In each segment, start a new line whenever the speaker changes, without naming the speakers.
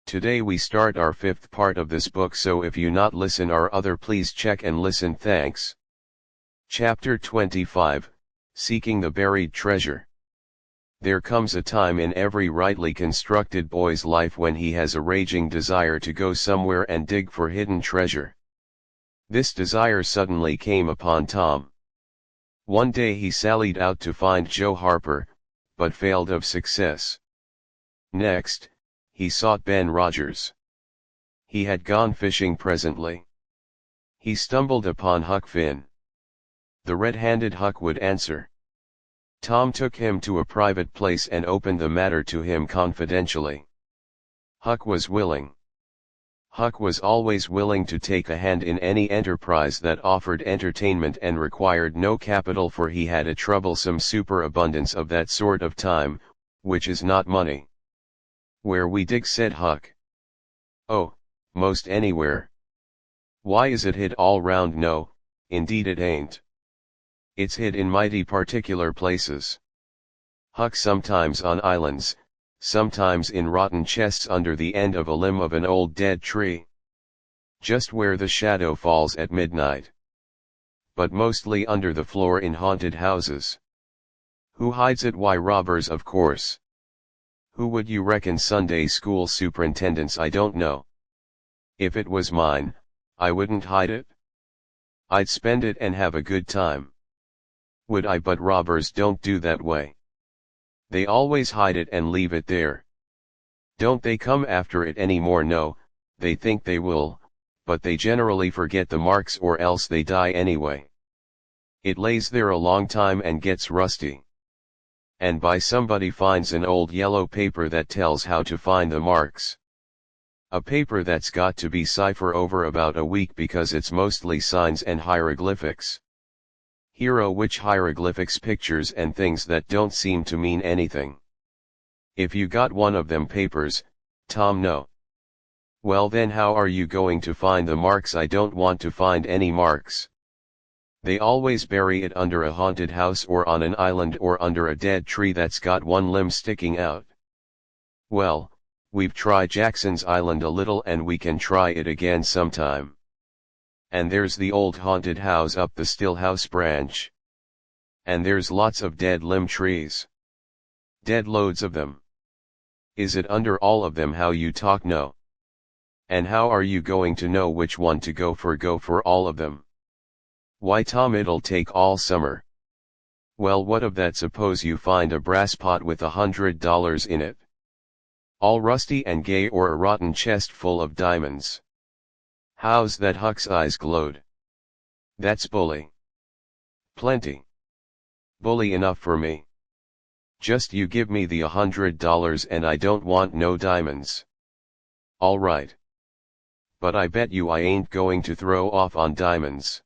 Today we start our fifth part of this book, so if you not listen our other, please check and listen, thanks. Chapter 25, Seeking the Buried Treasure. There comes a time in every rightly constructed boy's life when he has a raging desire to go somewhere and dig for hidden treasure. This desire suddenly came upon Tom. One day he sallied out to find Joe Harper, but failed of success. Next, he sought Ben Rogers. He had gone fishing presently. He stumbled upon Huck Finn. The red-handed Huck would answer. Tom took him to a private place and opened the matter to him confidentially. Huck was willing. Huck was always willing to take a hand in any enterprise that offered entertainment and required no capital, for he had a troublesome superabundance of that sort of time, which is not money. "Where we dig?" said Huck. "Oh, most anywhere." "Why, is it hid all round?" "No, indeed it ain't. It's hid in mighty particular places. Huck, sometimes on islands, sometimes in rotten chests under the end of a limb of an old dead tree. Just where the shadow falls at midnight. But mostly under the floor in haunted houses. Who hides it? Why, robbers, of course. Who would you reckon? Sunday school superintendents? I don't know. If it was mine, I wouldn't hide it. I'd spend it and have a good time. Would I? But robbers don't do that way. They always hide it and leave it there. Don't they come after it any more? No, they think they will, but they generally forget the marks, or else they die anyway. It lays there a long time and gets rusty. And by somebody finds an old yellow paper that tells how to find the marks. A paper that's got to be cipher over about a week, because it's mostly signs and hieroglyphics. Hero which hieroglyphics, pictures and things that don't seem to mean anything. If you got one of them papers, Tom, no. Well then, how are you going to find the marks? I don't want to find any marks. They always bury it under a haunted house, or on an island, or under a dead tree that's got one limb sticking out. Well, we've tried Jackson's Island a little, and we can try it again sometime. And there's the old haunted house up the Stillhouse branch. And there's lots of dead limb trees. Dead loads of them. Is it under all of them? How you talk? No. And how are you going to know which one to go for? Go for all of them. Why, Tom, it'll take all summer. Well, what of that? Suppose you find a brass pot with $100 in it. All rusty and gay, or a rotten chest full of diamonds. How's that? Huck's eyes glowed. That's bully. Plenty. Bully enough for me. Just you give me the $100 and I don't want no diamonds. All right. But I bet you I ain't going to throw off on diamonds.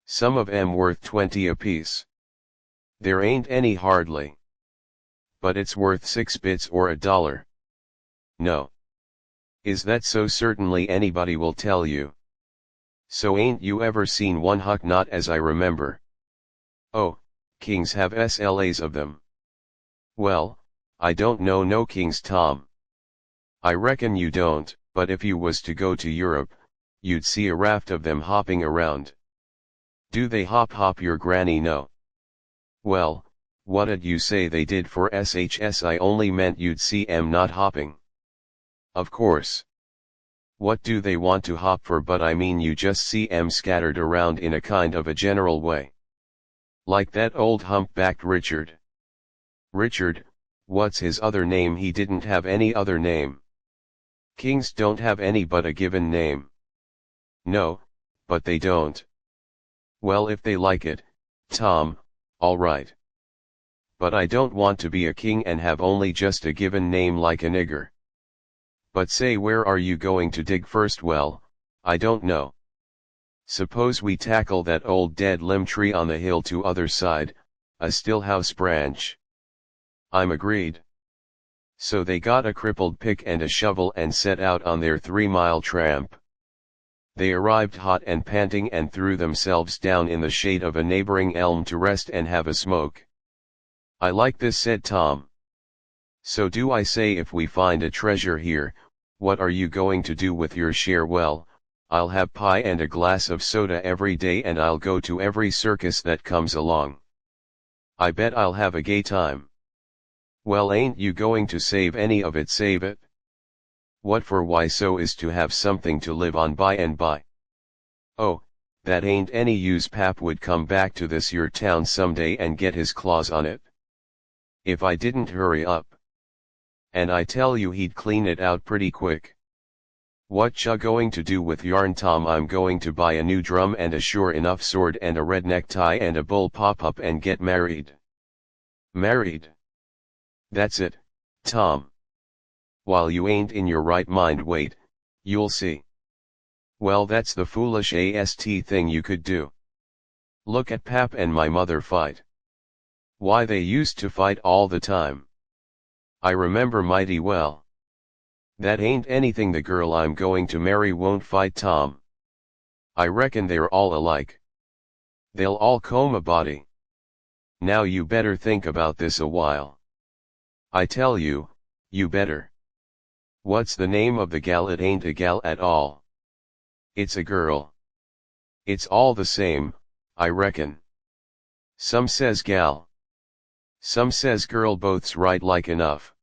Some of 'em worth 20 apiece. There ain't any hardly. But it's worth 6 bits or $1. No. Is that so? Certainly anybody will tell you. So ain't you ever seen one? Huck, not as I remember. Oh, kings have SLAs of them. Well, I don't know no kings, Tom. I reckon you don't, but if you was to go to Europe, you'd see a raft of them hopping around. Do they hop, your granny? No. Well, what'd you say they did for SHS? I only meant you'd see 'em not hopping. Of course. What do they want to hop for? But I mean you just see 'em scattered around in a kind of a general way. Like that old humpbacked Richard. Richard, what's his other name? He didn't have any other name. Kings don't have any but a given name. No, but they don't. Well, if they like it, Tom, all right. But I don't want to be a king and have only just a given name like a nigger. But say, where are you going to dig first? Well, I don't know. Suppose we tackle that old dead limb tree on the hill to other side, a Stillhouse branch. I'm agreed. So they got a crippled pick and a shovel and set out on their 3-mile tramp. They arrived hot and panting and threw themselves down in the shade of a neighboring elm to rest and have a smoke. I like this, said Tom. So do I. Say, if we find a treasure here, What are you going to do with your share? Well, I'll have pie and a glass of soda every day, and I'll go to every circus that comes along. I bet I'll have a gay time. Well, ain't you going to save any of it? Save it? What for? Why, so is to have something to live on by and by. Oh, that ain't any use. Pap would come back to this your town someday and get his claws on it, if I didn't hurry up. And I tell you, he'd clean it out pretty quick. What ya going to do with yarn, Tom? I'm going to buy a new drum and a sure enough sword and a red necktie and a bull pop-up and get married. Married? That's it, Tom. While you ain't in your right mind, wait, you'll see. Well, that's the foolish thing you could do. Look at Pap and my mother fight. Why, they used to fight all the time. I remember mighty well. That ain't anything. The girl I'm going to marry won't fight, Tom. I reckon they're all alike. They'll all comb a body. Now you better think about this a while. I tell you, you better. What's the name of the gal? It ain't a gal at all. It's a girl. It's all the same, I reckon. Some says gal. Some says girl. Both's right like enough.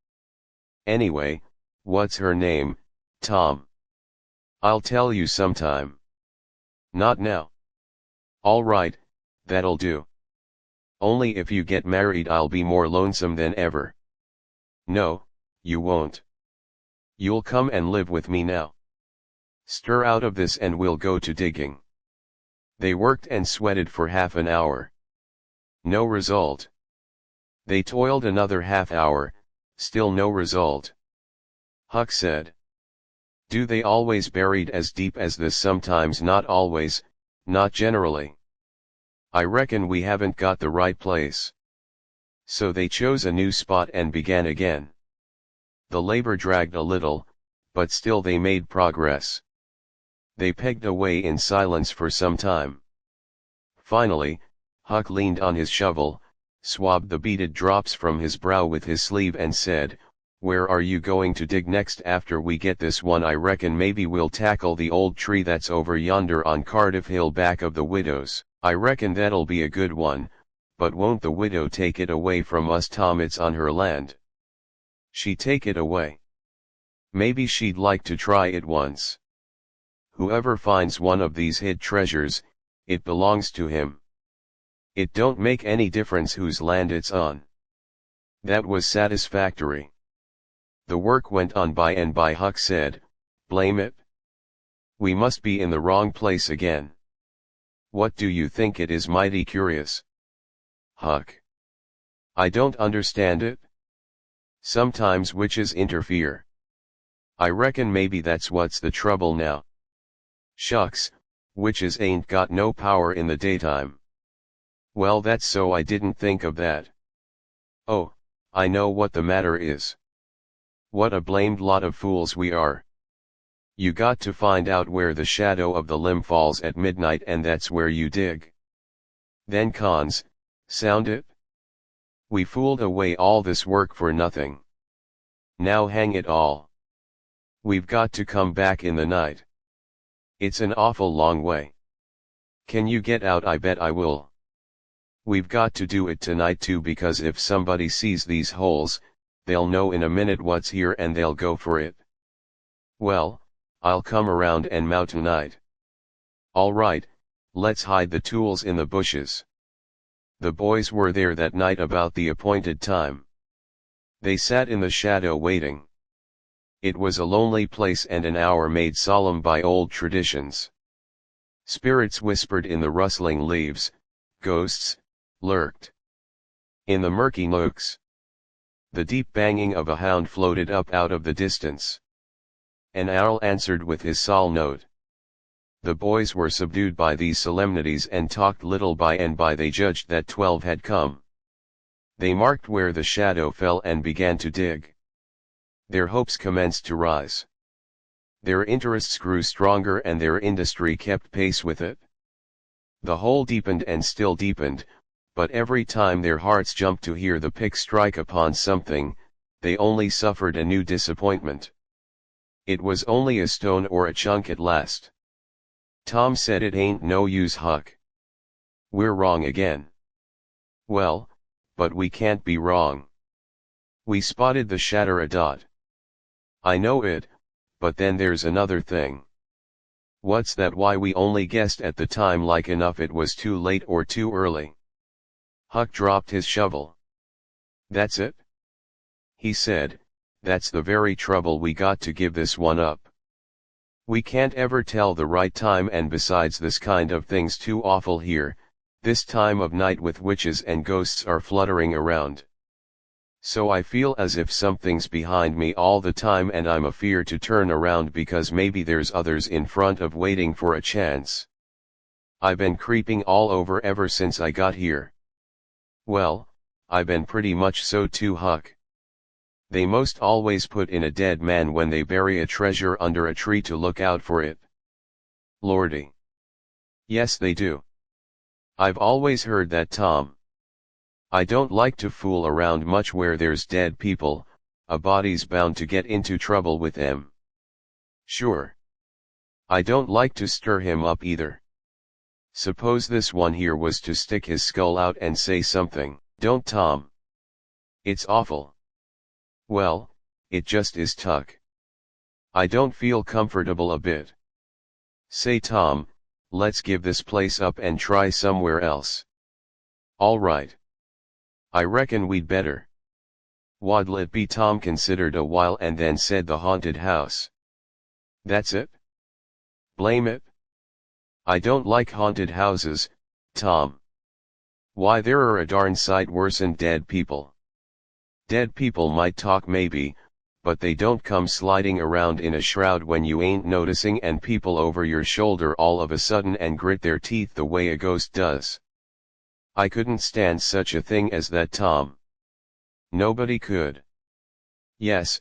Anyway, what's her name, Tom? I'll tell you sometime. Not now. All right, that'll do. Only if you get married I'll be more lonesome than ever. No, you won't. You'll come and live with me now. Stir out of this and we'll go to digging. They worked and sweated for half an hour. No result. They toiled another half hour, still no result. Huck said, "Do they always buried as deep as this?" "Sometimes, not always, not generally. I reckon we haven't got the right place." So they chose a new spot and began again. The labor dragged a little, but still they made progress. They pegged away in silence for some time. Finally, Huck leaned on his shovel, swabbed the beaded drops from his brow with his sleeve and said, "Where are you going to dig next after we get this one?" "I reckon maybe we'll tackle the old tree that's over yonder on Cardiff Hill back of the widow's. I reckon that'll be a good one, but won't the widow take it away from us, Tom? It's on her land." "She take it away? Maybe she'd like to try it once. Whoever finds one of these hid treasures, it belongs to him. It don't make any difference whose land it's on." That was satisfactory. The work went on by and by. Huck said, "Blame it. We must be in the wrong place again. What do you think it is? Mighty curious." "Huck, I don't understand it. Sometimes witches interfere. I reckon maybe that's what's the trouble now." "Shucks, witches ain't got no power in the daytime." "Well, that's so. I didn't think of that. Oh, I know what the matter is. What a blamed lot of fools we are. You got to find out where the shadow of the limb falls at midnight, and that's where you dig. Then cons, sound it? We fooled away all this work for nothing. Now hang it all. We've got to come back in the night. It's an awful long way. Can you get out?" "I bet I will. We've got to do it tonight too, because if somebody sees these holes, they'll know in a minute what's here and they'll go for it." "Well, I'll come around and mow tonight." "All right, let's hide the tools in the bushes." The boys were there that night about the appointed time. They sat in the shadow waiting. It was a lonely place and an hour made solemn by old traditions. Spirits whispered in the rustling leaves, ghosts lurked in the murky nooks. The deep banging of a hound floated up out of the distance. An owl answered with his sol note. The boys were subdued by these solemnities and talked little. By and by they judged that 12 had come. They marked where the shadow fell and began to dig. Their hopes commenced to rise. Their interests grew stronger and their industry kept pace with it. The hole deepened and still deepened, but every time their hearts jumped to hear the pick strike upon something, they only suffered a new disappointment. It was only a stone or a chunk at last. Tom said, it ain't no use, Huck. We're wrong again. Well, but we can't be wrong. We spotted the shatter a dot. I know it, but then there's another thing. What's that? Why, we only guessed at the time, like enough it was too late or too early. Huck dropped his shovel. That's it? He said, that's the very trouble, we got to give this one up. We can't ever tell the right time, and besides, this kind of thing's too awful here, this time of night with witches and ghosts are fluttering around. So I feel as if something's behind me all the time, and I'm afeard to turn around because maybe there's others in front of waiting for a chance. I've been creeping all over ever since I got here. Well, I've been pretty much so too, Huck. They most always put in a dead man when they bury a treasure under a tree to look out for it. Lordy. Yes, they do. I've always heard that, Tom. I don't like to fool around much where there's dead people, a body's bound to get into trouble with them. Sure. I don't like to stir him up either. Suppose this one here was to stick his skull out and say something. Don't, Tom. It's awful. Well, it just is, Tuck. I don't feel comfortable a bit. Say, Tom, let's give this place up and try somewhere else. All right. I reckon we'd better. What'll it be? Tom considered a while and then said, the haunted house. That's it? Blame it. I don't like haunted houses, Tom. Why, there are a darn sight worse'n dead people. Dead people might talk maybe, but they don't come sliding around in a shroud when you ain't noticing and people over your shoulder all of a sudden and grit their teeth the way a ghost does. I couldn't stand such a thing as that, Tom. Nobody could. Yes,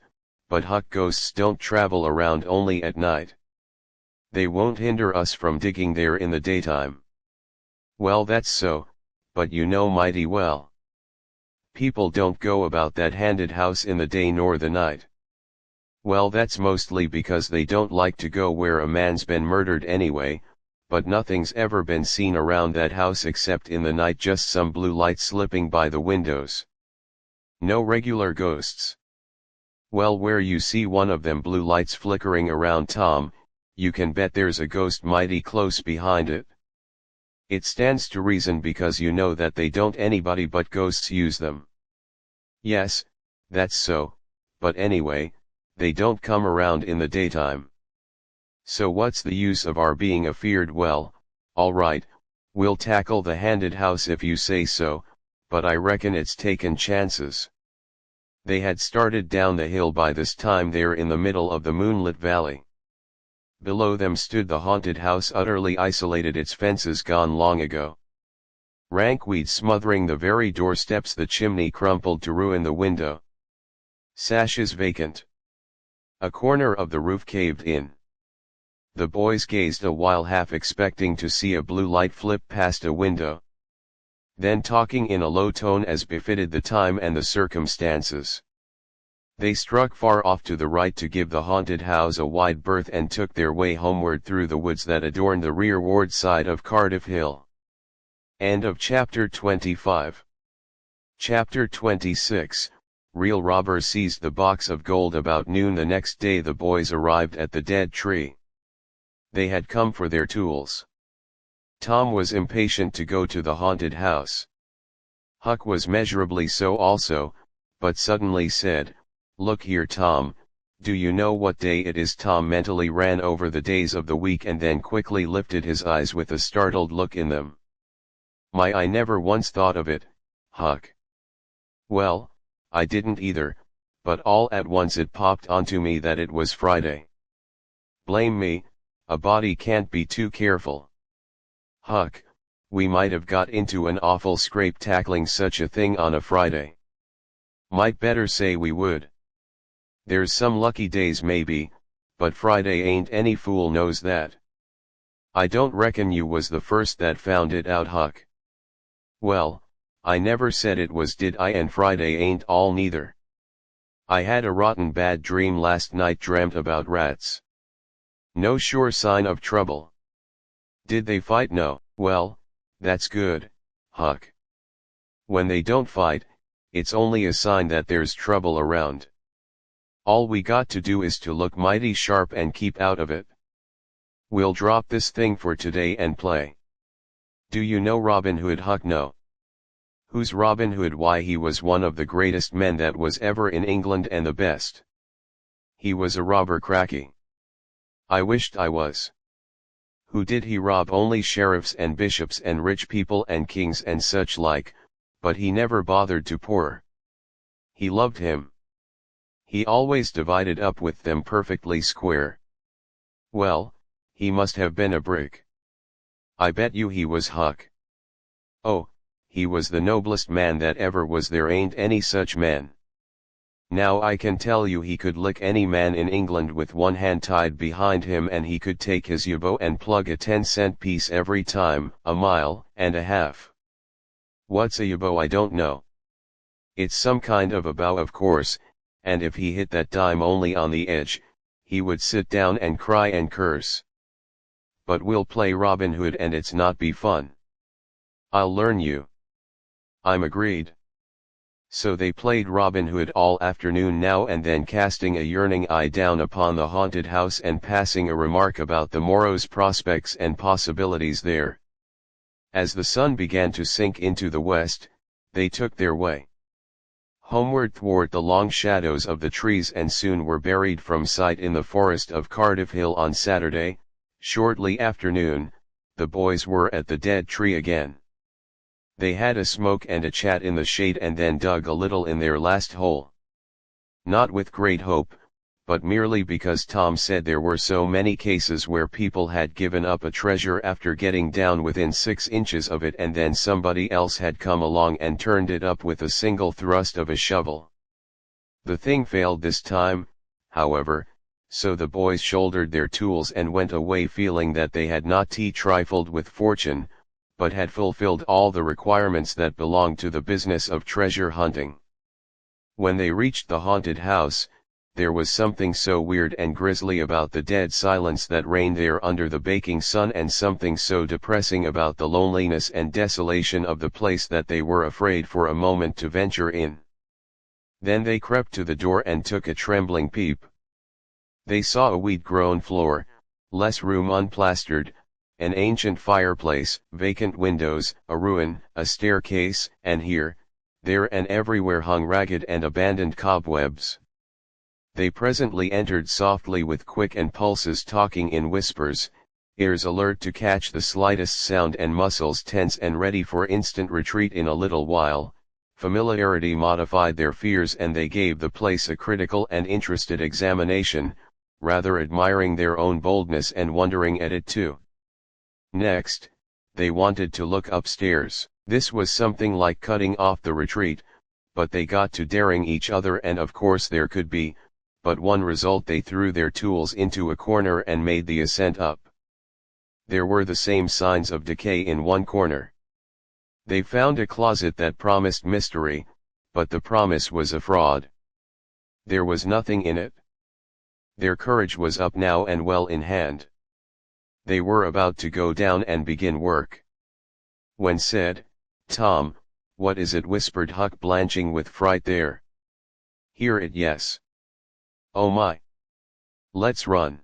but Huck, ghosts don't travel around only at night. They won't hinder us from digging there in the daytime. Well, that's so, but you know mighty well. People don't go about that haunted house in the day nor the night. Well, that's mostly because they don't like to go where a man's been murdered anyway, but nothing's ever been seen around that house except in the night, just some blue light slipping by the windows. No regular ghosts. Well, where you see one of them blue lights flickering around, Tom, you can bet there's a ghost mighty close behind it. It stands to reason, because you know that they don't anybody but ghosts use them. Yes, that's so, but anyway, they don't come around in the daytime. So what's the use of our being afeard? Well, all right, we'll tackle the haunted house if you say so, but I reckon it's taken chances. They had started down the hill by this time. There in the middle of the moonlit valley. Below them stood the haunted house, utterly isolated, its fences gone long ago. Rank weeds smothering the very doorsteps, the chimney crumpled to ruin the window. Sashes vacant. A corner of the roof caved in. The boys gazed a while, half expecting to see a blue light flip past a window. Then, talking in a low tone as befitted the time and the circumstances, they struck far off to the right to give the haunted house a wide berth and took their way homeward through the woods that adorned the rearward side of Cardiff Hill. End of chapter 25. Chapter 26, Real robbers seized the box of gold. About noon the next day the boys arrived at the dead tree. They had come for their tools. Tom was impatient to go to the haunted house. Huck was measurably so also, but suddenly said, "Look here, Tom, do you know what day it is?" Tom mentally ran over the days of the week and then quickly lifted his eyes with a startled look in them. I never once thought of it, Huck." "Well, I didn't either, but all at once it popped onto me that it was Friday. Blame me, a body can't be too careful. Huck, we might have got into an awful scrape tackling such a thing on a Friday." "Might better say we would. There's some lucky days maybe, but Friday ain't. Any fool knows that." "I don't reckon you was the first that found it out, Huck." "Well, I never said it was, did I? And Friday ain't all neither." I had a rotten bad dream last night, dreamt about rats. No sure sign of trouble. Did they fight? No. Well, that's good, Huck. When they don't fight, it's only a sign that there's trouble around. All we got to do is to look mighty sharp and keep out of it. We'll drop this thing for today and play. Do you know Robin Hood, Huck? No. Who's Robin Hood? Why, he was one of the greatest men that was ever in England, and the best. He was a robber, cracky. I wished I was. Who did he rob? Only sheriffs and bishops and rich people and kings and such like, but he never bothered to poor. He loved him. He always divided up with them perfectly square. Well, he must have been a brick. I bet you he was, Huck. Oh, he was the noblest man that ever was. There ain't any such man. Now I can tell you he could lick any man in England with one hand tied behind him, and he could take his yubo and plug a 10-cent piece every time, a mile and a half. What's a yubo? I don't know. It's some kind of a bow, of course, and if he hit that dime only on the edge, he would sit down and cry and curse. But we'll play Robin Hood and it's not be fun. I'll learn you. I'm agreed. So they played Robin Hood all afternoon, now and then casting a yearning eye down upon the haunted house and passing a remark about the morrow's prospects and possibilities there. As the sun began to sink into the west, they took their way homeward toward the long shadows of the trees, and soon were buried from sight in the forest of Cardiff Hill. On Saturday, shortly after noon, the boys were at the dead tree again. They had a smoke and a chat in the shade, and then dug a little in their last hole. Not with great hope, but merely because Tom said there were so many cases where people had given up a treasure after getting down within 6 inches of it, and then somebody else had come along and turned it up with a single thrust of a shovel. The thing failed this time, however, so the boys shouldered their tools and went away feeling that they had not trifled with fortune, but had fulfilled all the requirements that belonged to the business of treasure hunting. When they reached the haunted house, there was something so weird and grisly about the dead silence that reigned there under the baking sun, and something so depressing about the loneliness and desolation of the place, that they were afraid for a moment to venture in. Then they crept to the door and took a trembling peep. They saw a weed-grown floor, less room unplastered, an ancient fireplace, vacant windows, a ruin, a staircase, and here, there and everywhere hung ragged and abandoned cobwebs. They presently entered softly with quick and pulses talking in whispers, ears alert to catch the slightest sound and muscles tense and ready for instant retreat. In a little while, familiarity modified their fears, and they gave the place a critical and interested examination, rather admiring their own boldness and wondering at it too. Next, they wanted to look upstairs. This was something like cutting off the retreat, but they got to daring each other, and of course there could be but one result. They threw their tools into a corner and made the ascent up. There were the same signs of decay in one corner. They found a closet that promised mystery, but the promise was a fraud. There was nothing in it. Their courage was up now and well in hand. They were about to go down and begin work. When said, "Tom, what is it?" whispered Huck, blanching with fright. "There. Hear it?" "Yes." "Oh my. Let's run."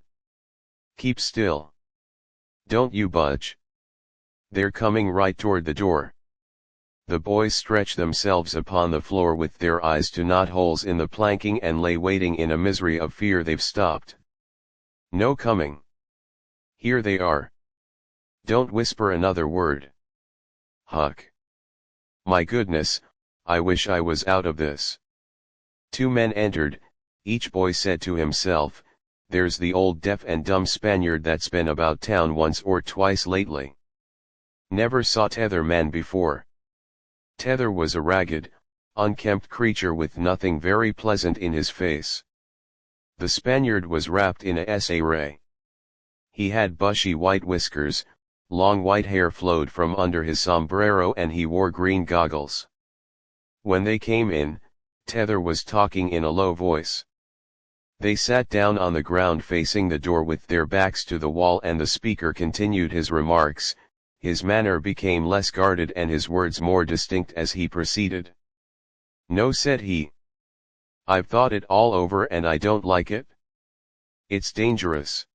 "Keep still. Don't you budge. They're coming right toward the door." The boys stretched themselves upon the floor with their eyes to knotholes in the planking, and lay waiting in a misery of fear. "They've stopped. No coming. Here they are. Don't whisper another word." "Huck. My goodness, I wish I was out of this." 2 men entered. Each boy said to himself, "There's the old deaf and dumb Spaniard that's been about town once or twice lately. Never saw t'other man before." T'other was a ragged, unkempt creature with nothing very pleasant in his face. The Spaniard was wrapped in a array. He had bushy white whiskers, long white hair flowed from under his sombrero, and he wore green goggles. When they came in, Tether was talking in a low voice. They sat down on the ground facing the door with their backs to the wall, and the speaker continued his remarks. His manner became less guarded and his words more distinct as he proceeded. "No," said he. "I've thought it all over and I don't like it. It's dangerous."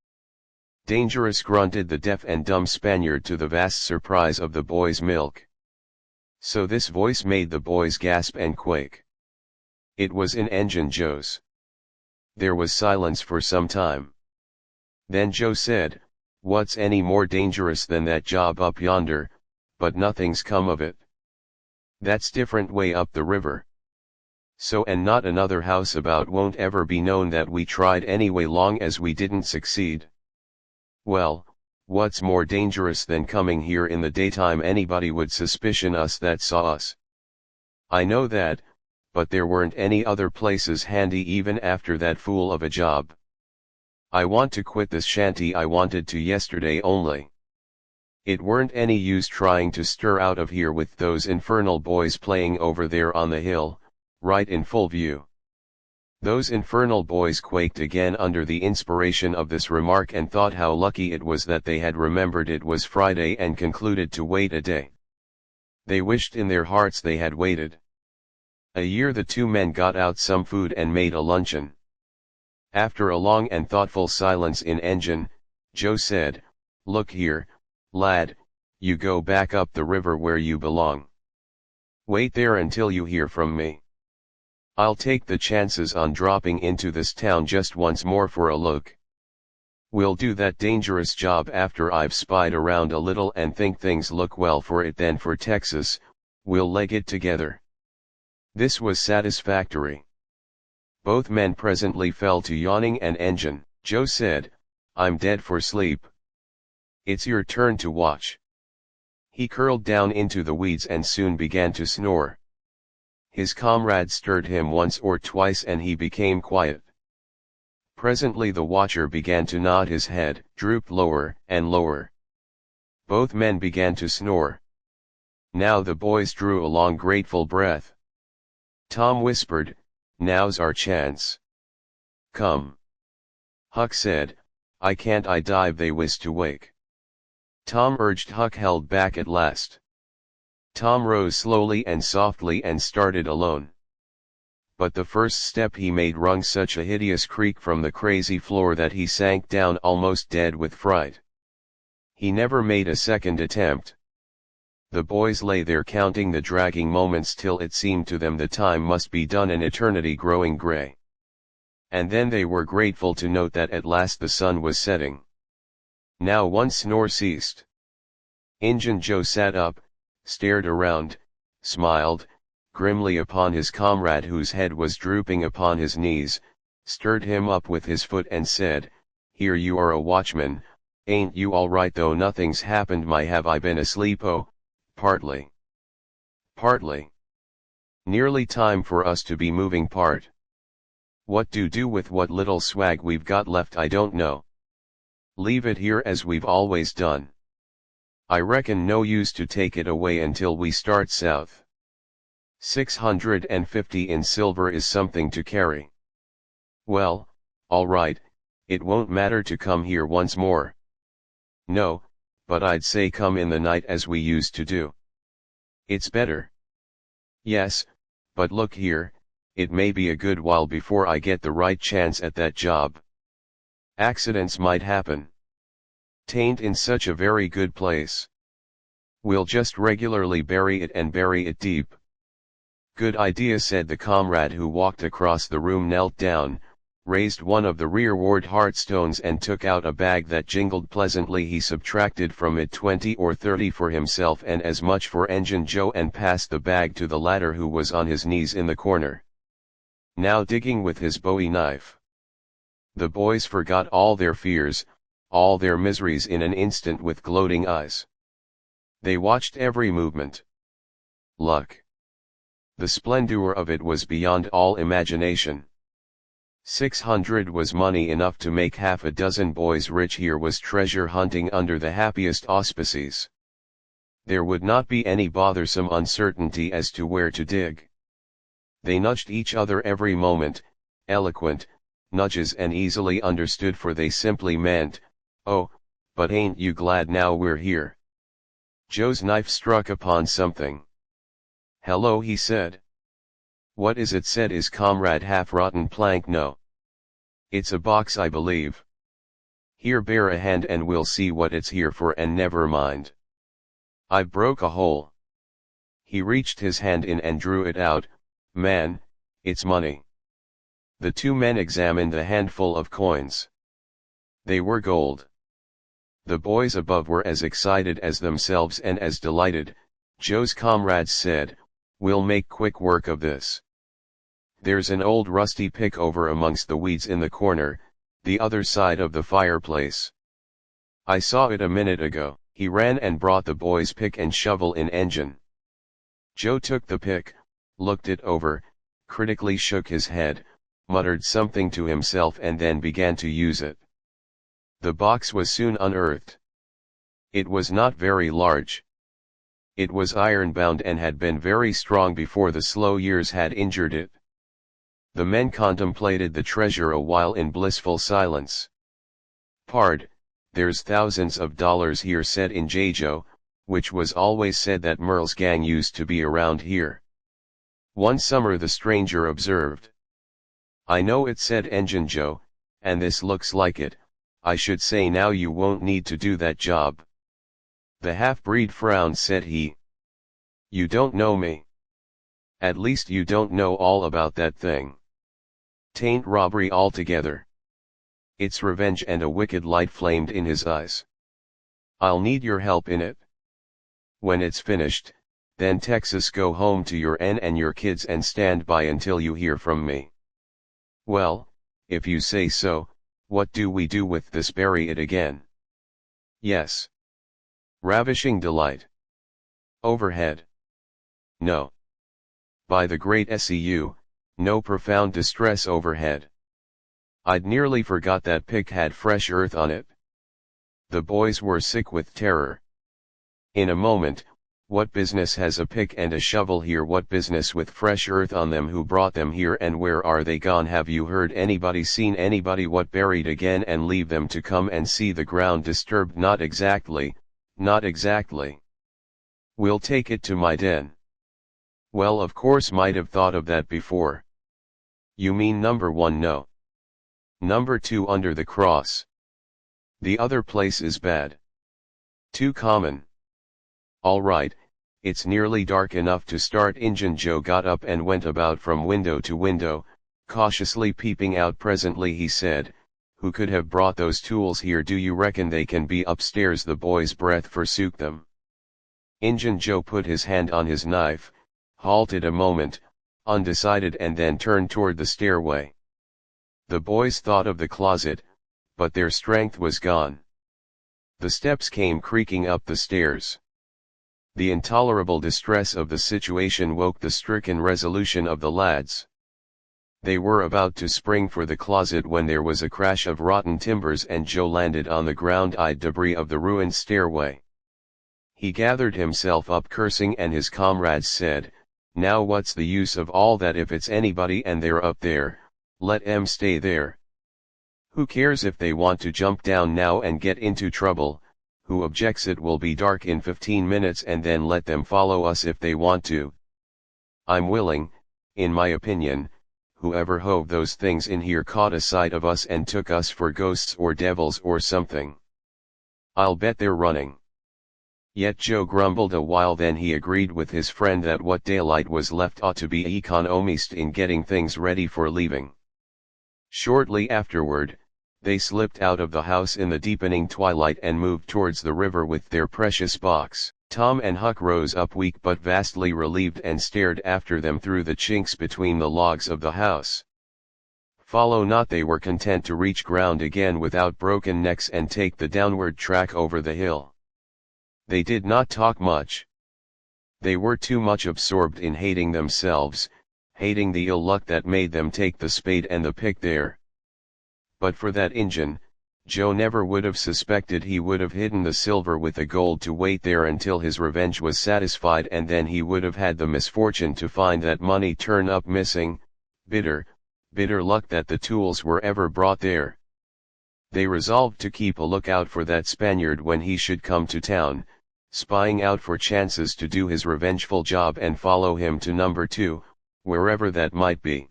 "Dangerous," grunted the deaf and dumb Spaniard, to the vast surprise of the boy's milk. So this voice made the boys gasp and quake. It was in Engine Joe's. There was silence for some time. Then Joe said, "What's any more dangerous than that job up yonder, but nothing's come of it. That's different way up the river. So, and not another house about won't ever be known that we tried anyway, long as we didn't succeed. Well, what's more dangerous than coming here in the daytime? Anybody would suspicion us that saw us. I know that, but there weren't any other places handy even after that fool of a job. I want to quit this shanty. I wanted to yesterday only. It weren't any use trying to stir out of here with those infernal boys playing over there on the hill, right in full view." Those infernal boys quaked again under the inspiration of this remark and thought how lucky it was that they had remembered it was Friday and concluded to wait a day. They wished in their hearts they had waited a year. The two men got out some food and made a luncheon. After a long and thoughtful silence in Engine, Joe said, "Look here, lad, you go back up the river where you belong. Wait there until you hear from me. I'll take the chances on dropping into this town just once more for a look. We'll do that dangerous job after I've spied around a little and think things look well for it. Then for Texas, we'll leg it together." This was satisfactory. Both men presently fell to yawning, and Engine Joe said, "I'm dead for sleep. It's your turn to watch." He curled down into the weeds and soon began to snore. His comrade stirred him once or twice and he became quiet. Presently the watcher began to nod his head, drooped lower and lower. Both men began to snore. Now the boys drew a long grateful breath. Tom whispered, "Now's our chance. Come." Huck said, "I can't, I dive they wis to wake." Tom urged. Huck held back at last. Tom rose slowly and softly and started alone. But the first step he made wrung such a hideous creak from the crazy floor that he sank down almost dead with fright. He never made a second attempt. The boys lay there counting the dragging moments till it seemed to them the time must be done, an eternity growing gray. And then they were grateful to note that at last the sun was setting. Now one snore ceased. Injun Joe sat up, stared around, smiled grimly upon his comrade whose head was drooping upon his knees, stirred him up with his foot and said, "Here you are a watchman, ain't you all right though nothing's happened? My, have I been asleep? Oh, partly. Partly. Nearly time for us to be moving part. What do with what little swag we've got left I don't know. Leave it here as we've always done. I reckon no use to take it away until we start south. 650 in silver is something to carry. Well, all right, it won't matter to come here once more. No, but I'd say come in the night as we used to do. It's better. Yes, but look here, it may be a good while before I get the right chance at that job. Accidents might happen. Tain't in such a very good place. We'll just regularly bury it deep." "Good idea," said the comrade who walked across the room, knelt down, raised one of the rearward hearthstones and took out a bag that jingled pleasantly. He subtracted from it 20 or 30 for himself and as much for Engine Joe and passed the bag to the latter, who was on his knees in the corner, now digging with his bowie knife. The boys forgot all their fears, all their miseries in an instant with gloating eyes. They watched every movement. Luck. The splendor of it was beyond all imagination. 600 was money enough to make half a dozen boys rich. Here was treasure hunting under the happiest auspices. There would not be any bothersome uncertainty as to where to dig. They nudged each other every moment, eloquent nudges and easily understood, for they simply meant, "Oh, but ain't you glad now we're here?" Joe's knife struck upon something. "Hello," he said. "What is it?" said his comrade. "Half-rotten plank." "No. It's a box, I believe." "Here, bear a hand and we'll see what it's here for, and never mind. I've broke a hole." He reached his hand in and drew it out. "Man, it's money." The two men examined the handful of coins. They were gold. The boys above were as excited as themselves and as delighted. Joe's comrades said, "We'll make quick work of this. There's an old rusty pick over amongst the weeds in the corner, the other side of the fireplace. I saw it a minute ago." He ran and brought the boys' pick and shovel in engine. Joe took the pick, looked it over, critically shook his head, muttered something to himself, and then began to use it. The box was soon unearthed. It was not very large. It was iron-bound and had been very strong before the slow years had injured it. The men contemplated the treasure a while in blissful silence. "Pard, there's thousands of dollars here," said Joe, "which was always said that Merle's gang used to be around here." One summer the stranger observed. "I know it," said Engine Joe, "and this looks like it. I should say now you won't need to do that job." The half-breed frowned. Said he, "You don't know me. At least you don't know all about that thing. 'Tain't robbery altogether. It's revenge," and a wicked light flamed in his eyes. "I'll need your help in it. When it's finished, then Texas go home to your and your kids and stand by until you hear from me." "Well, if you say so, what do we do with this? Bury it again?" "Yes." Ravishing delight. "Overhead?" "No. By the great Seu, no profound distress overhead. I'd nearly forgot that pick had fresh earth on it." The boys were sick with terror. In a moment, "What business has a pick and a shovel here? What business with fresh earth on them? Who brought them here and where are they gone? Have you heard anybody, seen anybody? What, buried again and leave them to come and see the ground disturbed?" "Not exactly, not exactly. We'll take it to my den." "Well, of course, might have thought of that before." "You mean number one?" "No. Number two, under the cross. The other place is bad. Too common." "All right, it's nearly dark enough to start." Injun Joe got up and went about from window to window, cautiously peeping out. Presently he said, "Who could have brought those tools here? Do you reckon they can be upstairs?" The boys' breath forsook them. Injun Joe put his hand on his knife, halted a moment, undecided, and then turned toward the stairway. The boys thought of the closet, but their strength was gone. The steps came creaking up the stairs. The intolerable distress of the situation woke the stricken resolution of the lads. They were about to spring for the closet when there was a crash of rotten timbers and Joe landed on the ground-eyed debris of the ruined stairway. He gathered himself up cursing, and his comrades said, "Now what's the use of all that? If it's anybody and they're up there, let 'em stay there. Who cares if they want to jump down now and get into trouble? Who objects? It will be dark in 15 minutes and then let them follow us if they want to. I'm willing. In my opinion, whoever hove those things in here caught a sight of us and took us for ghosts or devils or something. I'll bet they're running." Yet Joe grumbled a while, then he agreed with his friend that what daylight was left ought to be economized in getting things ready for leaving. Shortly afterward, they slipped out of the house in the deepening twilight and moved towards the river with their precious box. Tom and Huck rose up weak but vastly relieved and stared after them through the chinks between the logs of the house. Follow not, they were content to reach ground again without broken necks and take the downward track over the hill. They did not talk much. They were too much absorbed in hating themselves, hating the ill luck that made them take the spade and the pick there. But for that Injun, Joe never would have suspected he would have hidden the silver with the gold to wait there until his revenge was satisfied, and then he would have had the misfortune to find that money turn up missing. Bitter luck that the tools were ever brought there. They resolved to keep a lookout for that Spaniard when he should come to town, spying out for chances to do his revengeful job and follow him to number 2, wherever that might be.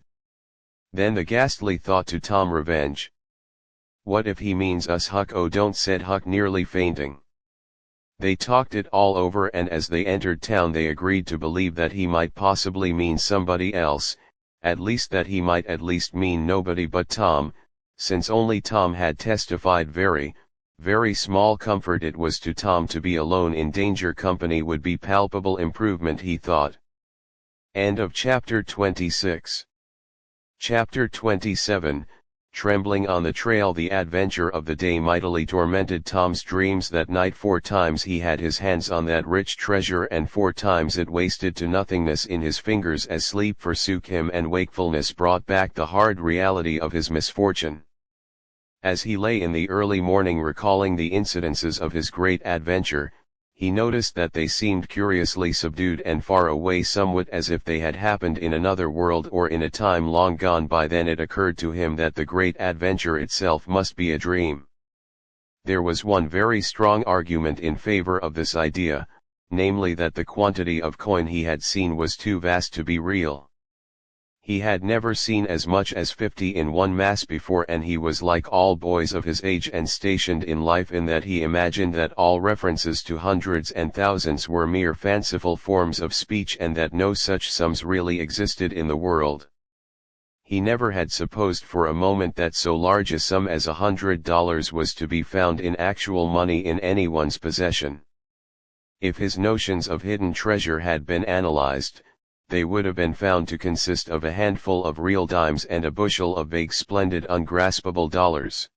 Then the ghastly thought to Tom: revenge. What if he means us, Huck? Oh, don't, said Huck, nearly fainting. They talked it all over, and as they entered town they agreed to believe that he might possibly mean somebody else, at least that he might at least mean nobody but Tom, since only Tom had testified. Very small comfort it was to Tom to be alone in danger. Company would be palpable improvement, he thought. End of chapter 26. Chapter 27. Trembling on the trail. The adventure of the day mightily tormented Tom's dreams that night. 4 times he had his hands on that rich treasure, and 4 times it wasted to nothingness in his fingers as sleep forsook him and wakefulness brought back the hard reality of his misfortune. As he lay in the early morning recalling the incidences of his great adventure, he noticed that they seemed curiously subdued and far away, somewhat as if they had happened in another world or in a time long gone by. Then it occurred to him that the great adventure itself must be a dream. There was one very strong argument in favor of this idea, namely that the quantity of coin he had seen was too vast to be real. He had never seen as much as 50 in one mass before, and he was like all boys of his age and stationed in life in that he imagined that all references to hundreds and thousands were mere fanciful forms of speech, and that no such sums really existed in the world. He never had supposed for a moment that so large a sum as $100 was to be found in actual money in anyone's possession. If his notions of hidden treasure had been analyzed, they would have been found to consist of a handful of real dimes and a bushel of vague, splendid, ungraspable dollars.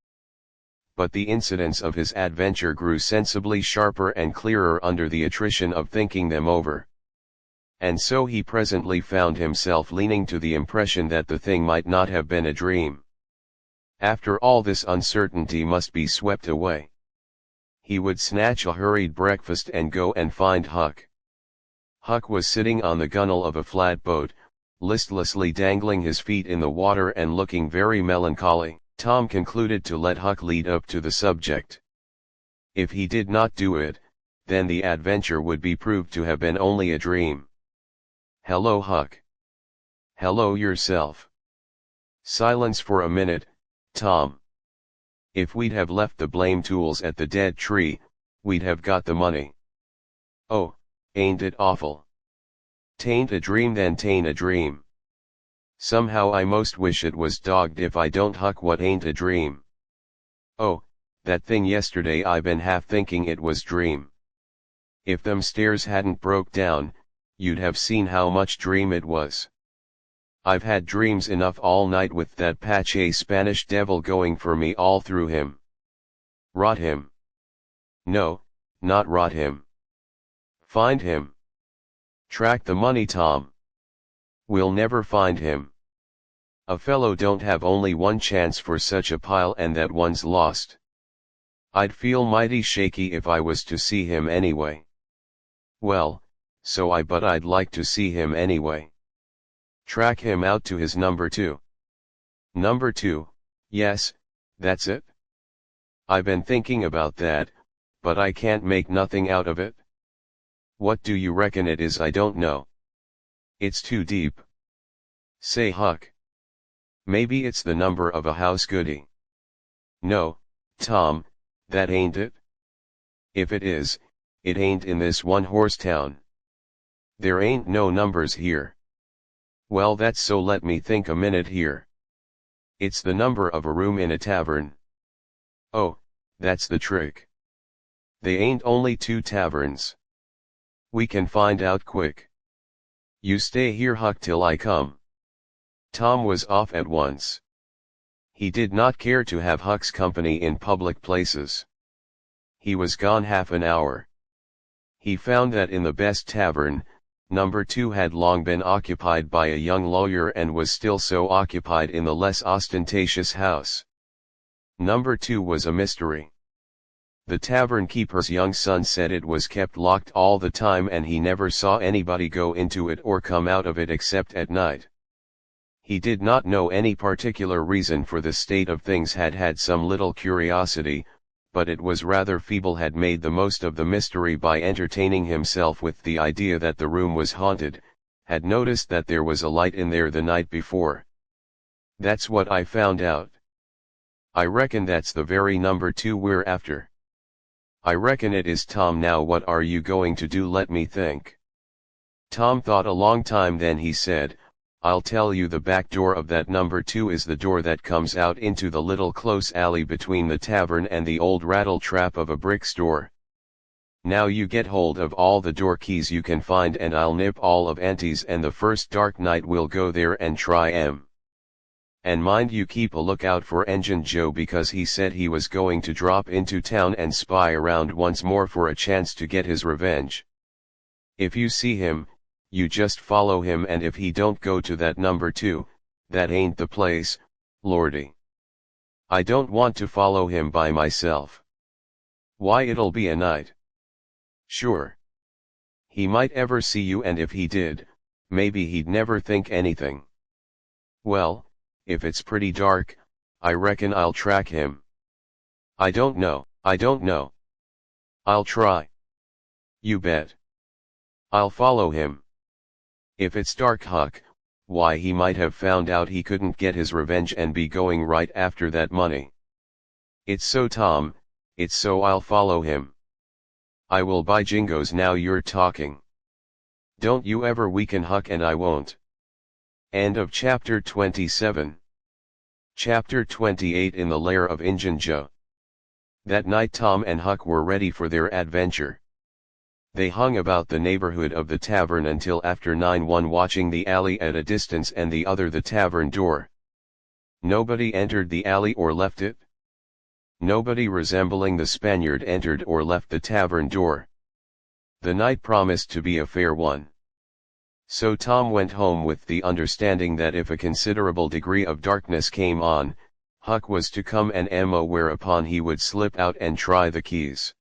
But the incidents of his adventure grew sensibly sharper and clearer under the attrition of thinking them over. And so he presently found himself leaning to the impression that the thing might not have been a dream. After all, this uncertainty must be swept away. He would snatch a hurried breakfast and go and find Huck. Huck was sitting on the gunwale of a flatboat, listlessly dangling his feet in the water and looking very melancholy. Tom concluded to let Huck lead up to the subject. If he did not do it, then the adventure would be proved to have been only a dream. "Hello, Huck." "Hello yourself." Silence for a minute. "Tom, if we'd have left the blame tools at the dead tree, we'd have got the money." "Oh, ain't it awful?" "'Tain't a dream then, 'tain't a dream. Somehow I most wish it was dogged if I don't, Huck. What ain't a dream?" "Oh, that thing yesterday. I been half thinking it was dream. If them stairs hadn't broke down, you'd have seen how much dream it was. I've had dreams enough all night with that Pache Spanish devil going for me all through him." "Rot him." "No, not rot him. Find him. Track the money, Tom." "We'll never find him. A fellow don't have only one chance for such a pile, and that one's lost. I'd feel mighty shaky if I was to see him anyway." "Well, but I'd like to see him anyway." "Track him out to his number 2. "Number 2, yes, that's it." "I been thinking about that, but I can't make nothing out of it." "What do you reckon it is?" "I don't know. It's too deep." "Say, Huck, maybe it's the number of a house goodie." "No, Tom, that ain't it. If it is, it ain't in this one-horse town. There ain't no numbers here." "Well, that's so. Let me think a minute here. It's the number of a room in a tavern." "Oh, that's the trick. They ain't only 2 taverns. We can find out quick. You stay here, Huck, till I come." Tom was off at once. He did not care to have Huck's company in public places. He was gone half an hour. He found that in the best tavern, number 2 had long been occupied by a young lawyer and was still so occupied in the less ostentatious house. Number 2 was a mystery. The tavern keeper's young son said it was kept locked all the time and he never saw anybody go into it or come out of it except at night. He did not know any particular reason for the state of things, had some little curiosity, but it was rather feeble, had made the most of the mystery by entertaining himself with the idea that the room was haunted, had noticed that there was a light in there the night before. That's what I found out. I reckon that's the very number 2 we're after. I reckon it is, Tom. Now what are you going to do? Let me think. Tom thought a long time, then he said, I'll tell you. The back door of that number 2 is the door that comes out into the little close alley between the tavern and the old rattle trap of a brick store. Now you get hold of all the door keys you can find and I'll nip all of Auntie's, and the first dark night we'll go there and try 'em. And mind you keep a lookout for Engine Joe, because he said he was going to drop into town and spy around once more for a chance to get his revenge. If you see him, you just follow him, and if he don't go to that number 2, that ain't the place, Lordy. I don't want to follow him by myself. Why, it'll be a night. Sure. He might ever see you, and if he did, maybe he'd never think anything. Well, if it's pretty dark, I reckon I'll track him. I don't know. I'll try. You bet. I'll follow him. If it's dark, Huck, why, he might have found out he couldn't get his revenge and be going right after that money. It's so, Tom, it's so. I'll follow him. I will. By jingoes, now you're talking. Don't you ever weaken, Huck, and I won't. End of chapter 27. Chapter 28. In the lair of Injun Joe. That night Tom and Huck were ready for their adventure. They hung about the neighborhood of the tavern until after 9, one watching the alley at a distance and the other the tavern door. Nobody entered the alley or left it. Nobody resembling the Spaniard entered or left the tavern door. The night promised to be a fair one. So Tom went home with the understanding that if a considerable degree of darkness came on, Huck was to come and ammo, whereupon he would slip out and try the keys.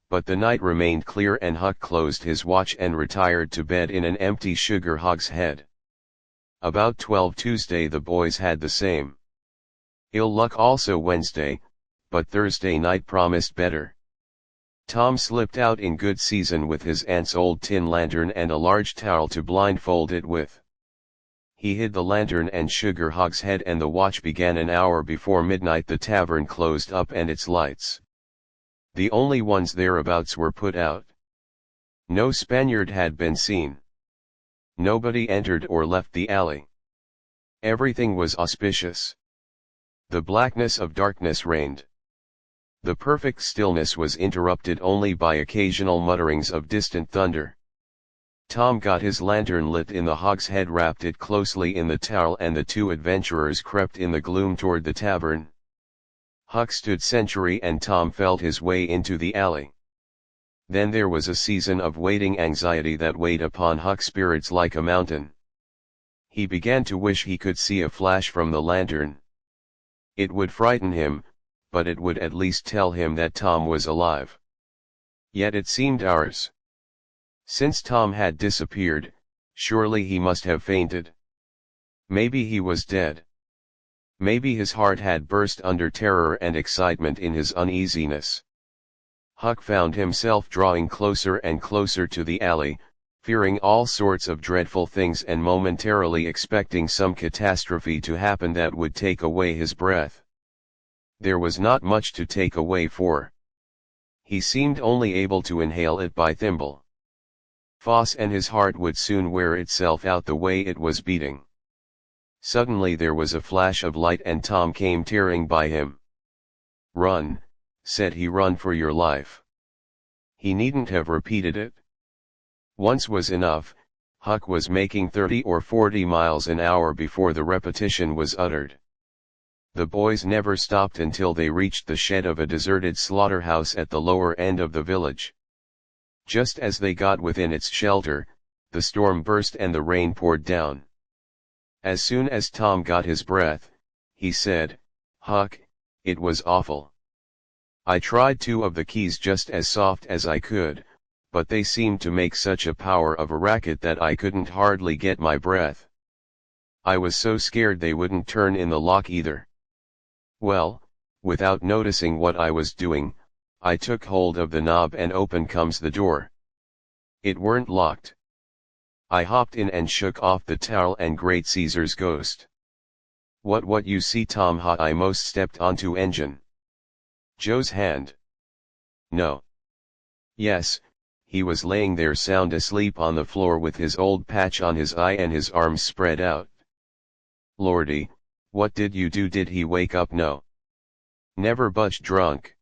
But the night remained clear and Huck closed his watch and retired to bed in an empty sugar hogshead. About 12 Tuesday the boys had the same ill luck also Wednesday, but Thursday night promised better. Tom slipped out in good season with his aunt's old tin lantern and a large towel to blindfold it with. He hid the lantern and sugar hogshead, and the watch began an hour before midnight. The tavern closed up and its lights, the only ones thereabouts, were put out. No Spaniard had been seen. Nobody entered or left the alley. Everything was auspicious. The blackness of darkness reigned. The perfect stillness was interrupted only by occasional mutterings of distant thunder. Tom got his lantern lit in the hogshead, wrapped it closely in the towel, and the two adventurers crept in the gloom toward the tavern. Huck stood sentry and Tom felt his way into the alley. Then there was a season of waiting anxiety that weighed upon Huck's spirits like a mountain. He began to wish he could see a flash from the lantern. It would frighten him, but it would at least tell him that Tom was alive. Yet it seemed hours since Tom had disappeared. Surely he must have fainted. Maybe he was dead. Maybe his heart had burst under terror and excitement in his uneasiness. Huck found himself drawing closer and closer to the alley, fearing all sorts of dreadful things and momentarily expecting some catastrophe to happen that would take away his breath. There was not much to take away, for he seemed only able to inhale it by thimble. Foss, and his heart would soon wear itself out the way it was beating. Suddenly there was a flash of light and Tom came tearing by him. "Run," said he, "run for your life." He needn't have repeated it. Once was enough. Huck was making 30 or 40 miles an hour before the repetition was uttered. The boys never stopped until they reached the shed of a deserted slaughterhouse at the lower end of the village. Just as they got within its shelter, the storm burst and the rain poured down. As soon as Tom got his breath, he said, "Huck, It was awful. I tried 2 of the keys just as soft as I could, but they seemed to make such a power of a racket that I couldn't hardly get my breath. I was so scared they wouldn't turn in the lock either. Well, without noticing what I was doing, I took hold of the knob and open comes the door. It weren't locked. I hopped in and shook off the towel and Great Caesar's ghost. What you see, Tom? I most stepped onto engine Joe's hand. No. Yes, he was laying there sound asleep on the floor with his old patch on his eye and his arms spread out. Lordy, what did you do? Did he wake up? No. Never budged. Drunk.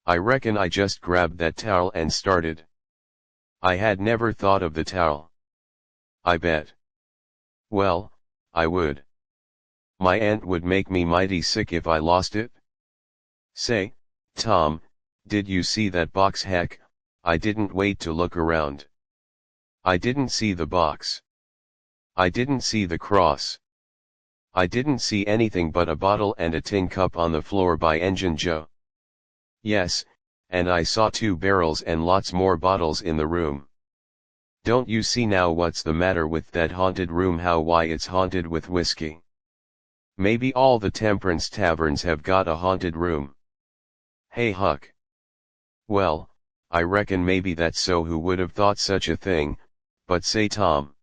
I reckon I just grabbed that towel and started. I had never thought of the towel. I bet. Well, I would. My aunt would make me mighty sick if I lost it. Say, Tom, did you see that box? Heck, I didn't wait to look around. I didn't see the box. I didn't see the cross. I didn't see anything but a bottle and a tin cup on the floor by Engine Joe. Yes, and I saw 2 barrels and lots more bottles in the room. Don't you see now what's the matter with that haunted room? Why, it's haunted with whiskey. Maybe all the temperance taverns have got a haunted room. Hey Huck. Well, I reckon maybe that's so. Who would have thought such a thing? But say, Tom.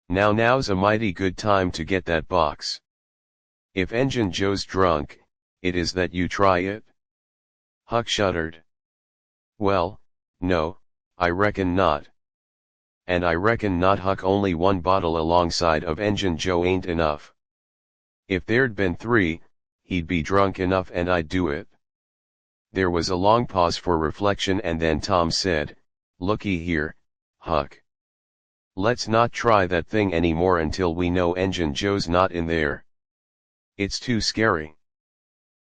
Now's a mighty good time to get that box. If Engine Joe's drunk, it is that you try it. Huck shuddered. Well, no, I reckon not. And I reckon not, Huck. Only 1 bottle alongside of Engine Joe ain't enough. If there'd been 3, he'd be drunk enough and I'd do it. There was a long pause for reflection and then Tom said, looky here, Huck. Let's not try that thing anymore until we know Engine Joe's not in there. It's too scary.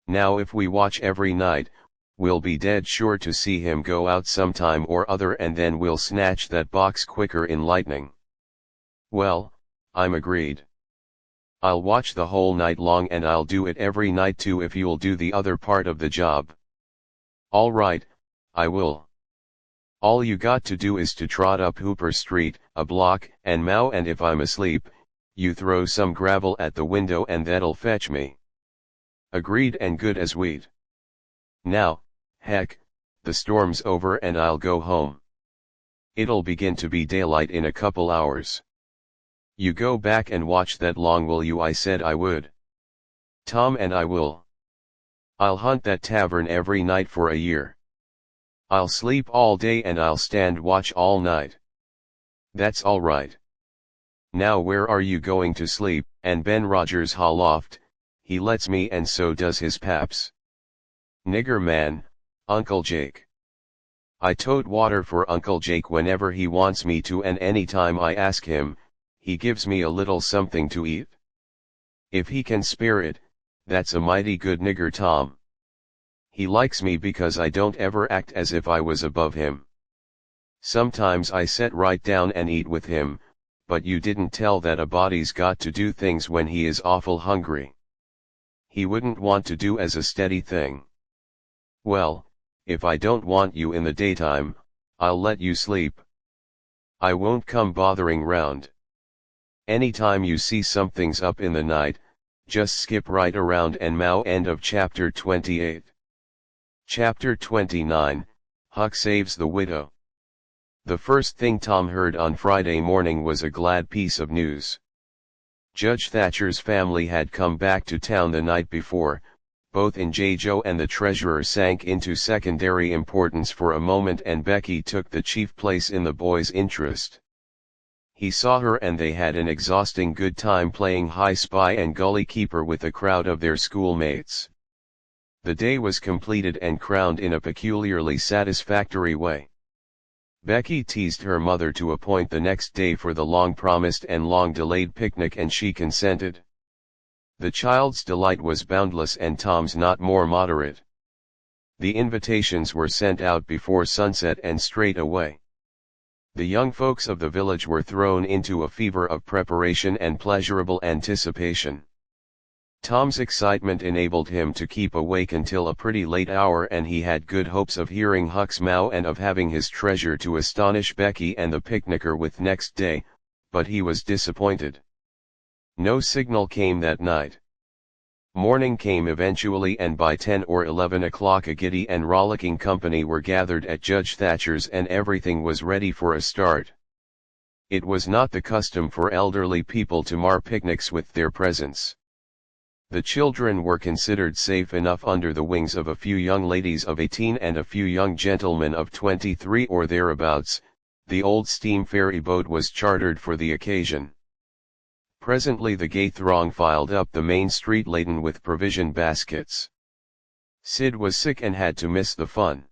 Now if we watch every night, we'll be dead sure to see him go out sometime or other and then we'll snatch that box quicker in lightning. Well, I'm agreed. I'll watch the whole night long and I'll do it every night too if you'll do the other part of the job. All right, I will. All you got to do is to trot up Hooper Street, a block, and mow, and if I'm asleep, you throw some gravel at the window and that'll fetch me. Agreed and good as wheat. Now, heck, the storm's over and I'll go home. It'll begin to be daylight in a couple hours. You go back and watch that long, will you? I said I would. Tom, and I will. I'll hunt that tavern every night for a year. I'll sleep all day and I'll stand watch all night. That's all right. Now where are you going to sleep? And Ben Rogers loft, he lets me and so does his paps. Nigger man, Uncle Jake. I tote water for Uncle Jake whenever he wants me to, and anytime I ask him, he gives me a little something to eat. If he can spare it, that's a mighty good nigger, Tom. He likes me because I don't ever act as if I was above him. Sometimes I set right down and eat with him, but you didn't tell that a body's got to do things when he is awful hungry. He wouldn't want to do as a steady thing. Well, if I don't want you in the daytime, I'll let you sleep. I won't come bothering round. Anytime you see something's up in the night, just skip right around and mow. End of chapter 28. Chapter 29, Huck saves the widow. The first thing Tom heard on Friday morning was a glad piece of news. Judge Thatcher's family had come back to town the night before. Both in Joe and the treasurer sank into secondary importance for a moment, and Becky took the chief place in the boy's interest. He saw her and they had an exhausting good time playing high spy and gully keeper with a crowd of their schoolmates. The day was completed and crowned in a peculiarly satisfactory way. Becky teased her mother to appoint the next day for the long-promised and long-delayed picnic, and she consented. The child's delight was boundless and Tom's not more moderate. The invitations were sent out before sunset and straight away. The young folks of the village were thrown into a fever of preparation and pleasurable anticipation. Tom's excitement enabled him to keep awake until a pretty late hour, and he had good hopes of hearing Huck's meow and of having his treasure to astonish Becky and the picnicker with next day, but he was disappointed. No signal came that night. Morning came eventually, and by 10 or 11 o'clock a giddy and rollicking company were gathered at Judge Thatcher's, and everything was ready for a start. It was not the custom for elderly people to mar picnics with their presence. The children were considered safe enough under the wings of a few young ladies of 18 and a few young gentlemen of 23 or thereabouts. The old steam ferry boat was chartered for the occasion. Presently the gay throng filed up the main street laden with provision baskets. Sid was sick and had to miss the fun.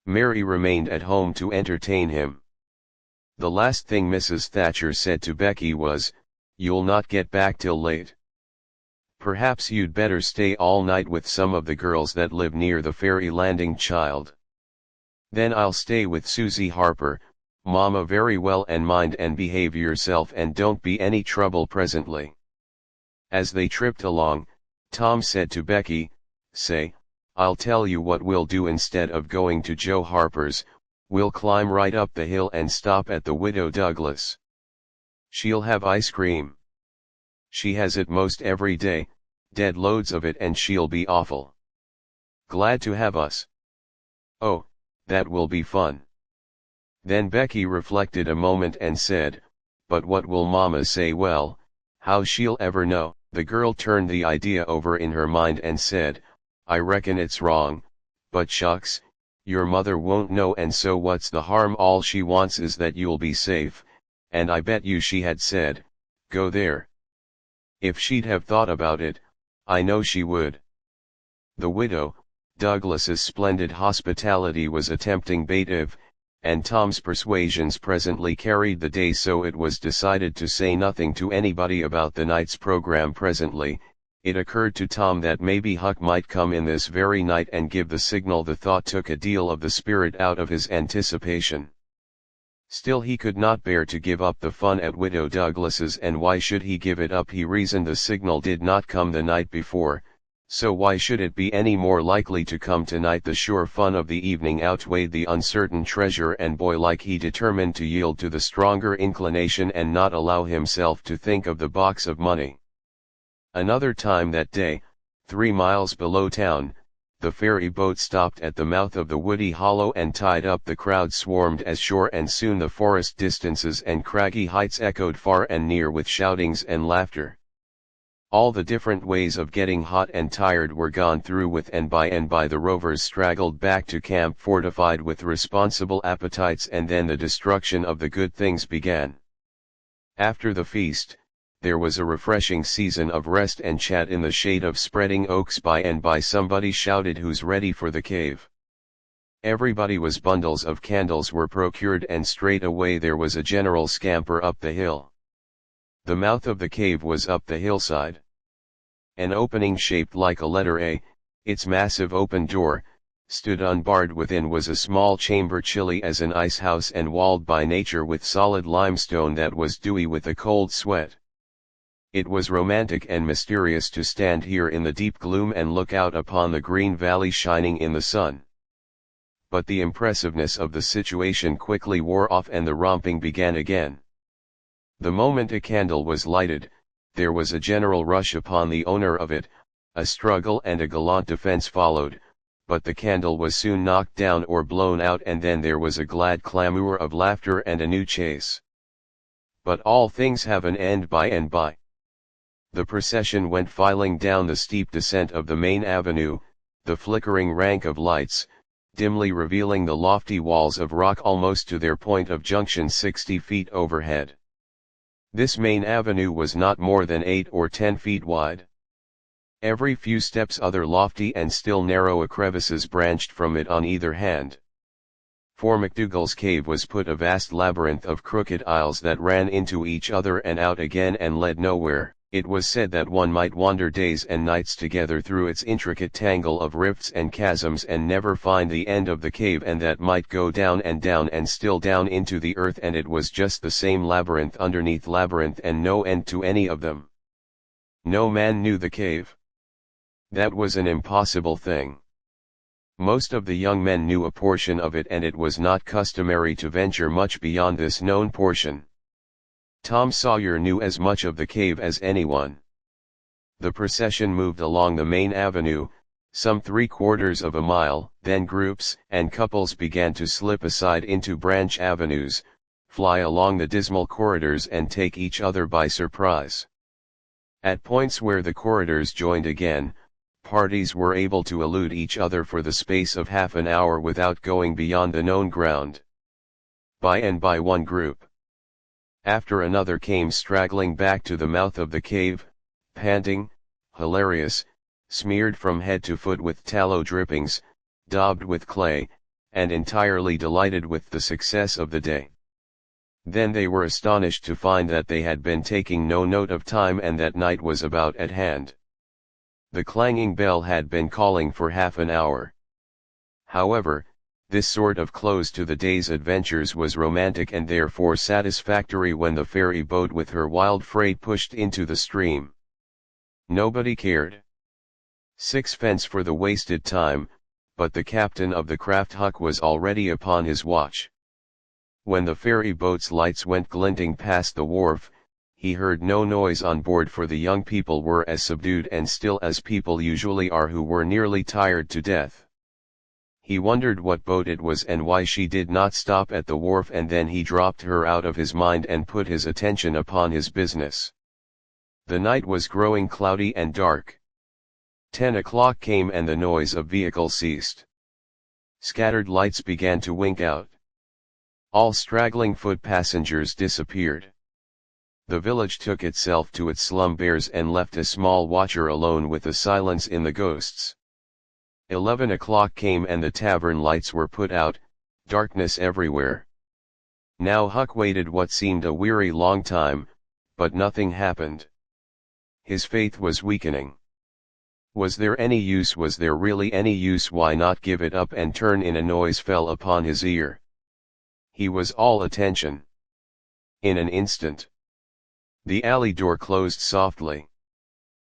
Mary remained at home to entertain him. The last thing Mrs. Thatcher said to Becky was, "You'll not get back till late. Perhaps you'd better stay all night with some of the girls that live near the ferry landing, child." "Then I'll stay with Susie Harper, Mama." "Very well, and mind and behave yourself and don't be any trouble presently." As they tripped along, Tom said to Becky, "Say, I'll tell you what we'll do. Instead of going to Joe Harper's, we'll climb right up the hill and stop at the Widow Douglas. She'll have ice cream. She has it most every day, dead loads of it, and she'll be awful glad to have us." "Oh, that will be fun." Then Becky reflected a moment and said, "But what will Mama say?" "Well, how she'll ever know?" The girl turned the idea over in her mind and said, "I reckon it's wrong, but shucks, your mother won't know, and so what's the harm? All she wants is that you'll be safe, and I bet you she had said, 'Go there.' If she'd have thought about it, I know she would." The Widow Douglas's splendid hospitality was a tempting bait if, and Tom's persuasions presently carried the day, so it was decided to say nothing to anybody about the night's program. Presently, it occurred to Tom that maybe Huck might come in this very night and give the signal. The thought took a deal of the spirit out of his anticipation. Still, he could not bear to give up the fun at Widow Douglas's, and why should he give it up? He reasoned. The signal did not come the night before, so why should it be any more likely to come tonight? The sure fun of the evening outweighed the uncertain treasure, and boy-like he determined to yield to the stronger inclination and not allow himself to think of the box of money. Another time that day, 3 miles below town, the ferry boat stopped at the mouth of the woody hollow and tied up. The crowd swarmed ashore, and soon the forest distances and craggy heights echoed far and near with shoutings and laughter. All the different ways of getting hot and tired were gone through with, and by the rovers straggled back to camp fortified with responsible appetites, and then the destruction of the good things began. After the feast, there was a refreshing season of rest and chat in the shade of spreading oaks. By and by somebody shouted, "Who's ready for the cave?" Everybody was. Bundles of candles were procured, and straight away there was a general scamper up the hill. The mouth of the cave was up the hillside. An opening shaped like a letter A, its massive open door, stood unbarred. Within was a small chamber, chilly as an ice house and walled by nature with solid limestone that was dewy with a cold sweat. It was romantic and mysterious to stand here in the deep gloom and look out upon the green valley shining in the sun. But the impressiveness of the situation quickly wore off, and the romping began again. The moment a candle was lighted, there was a general rush upon the owner of it, a struggle and a gallant defense followed, but the candle was soon knocked down or blown out, and then there was a glad clamor of laughter and a new chase. But all things have an end by and by. The procession went filing down the steep descent of the main avenue, the flickering rank of lights, dimly revealing the lofty walls of rock almost to their point of junction 60 feet overhead. This main avenue was not more than 8 or 10 feet wide. Every few steps other lofty and still narrower crevices branched from it on either hand. For McDougall's cave was put a vast labyrinth of crooked aisles that ran into each other and out again and led nowhere. It was said that one might wander days and nights together through its intricate tangle of rifts and chasms and never find the end of the cave, and that might go down and still down into the earth, and it was just the same labyrinth underneath labyrinth and no end to any of them. No man knew the cave. That was an impossible thing. Most of the young men knew a portion of it, and it was not customary to venture much beyond this known portion. Tom Sawyer knew as much of the cave as anyone. The procession moved along the main avenue, some 3/4 of a mile, then groups and couples began to slip aside into branch avenues, fly along the dismal corridors and take each other by surprise. At points where the corridors joined again, parties were able to elude each other for the space of half an hour without going beyond the known ground. By one group after another came straggling back to the mouth of the cave, panting, hilarious, smeared from head to foot with tallow drippings, daubed with clay, and entirely delighted with the success of the day. Then they were astonished to find that they had been taking no note of time and that night was about at hand. The clanging bell had been calling for half an hour. However, this sort of close to the day's adventures was romantic and therefore satisfactory when the ferry boat with her wild freight pushed into the stream. Nobody cared. Sixpence for the wasted time, but the captain of the craft Huck was already upon his watch. When the ferry boat's lights went glinting past the wharf, he heard no noise on board, for the young people were as subdued and still as people usually are who were nearly tired to death. He wondered what boat it was and why she did not stop at the wharf, and then he dropped her out of his mind and put his attention upon his business. The night was growing cloudy and dark. 10 o'clock came and the noise of vehicles ceased. Scattered lights began to wink out. All straggling foot passengers disappeared. The village took itself to its slumbers and left a small watcher alone with the silence in the ghosts. 11 o'clock came and the tavern lights were put out, darkness everywhere. Now Huck waited what seemed a weary long time, but nothing happened. His faith was weakening. Was there any use? Was there really any use? Why not give it up and turn in? A noise fell upon his ear. He was all attention. In an instant, the alley door closed softly.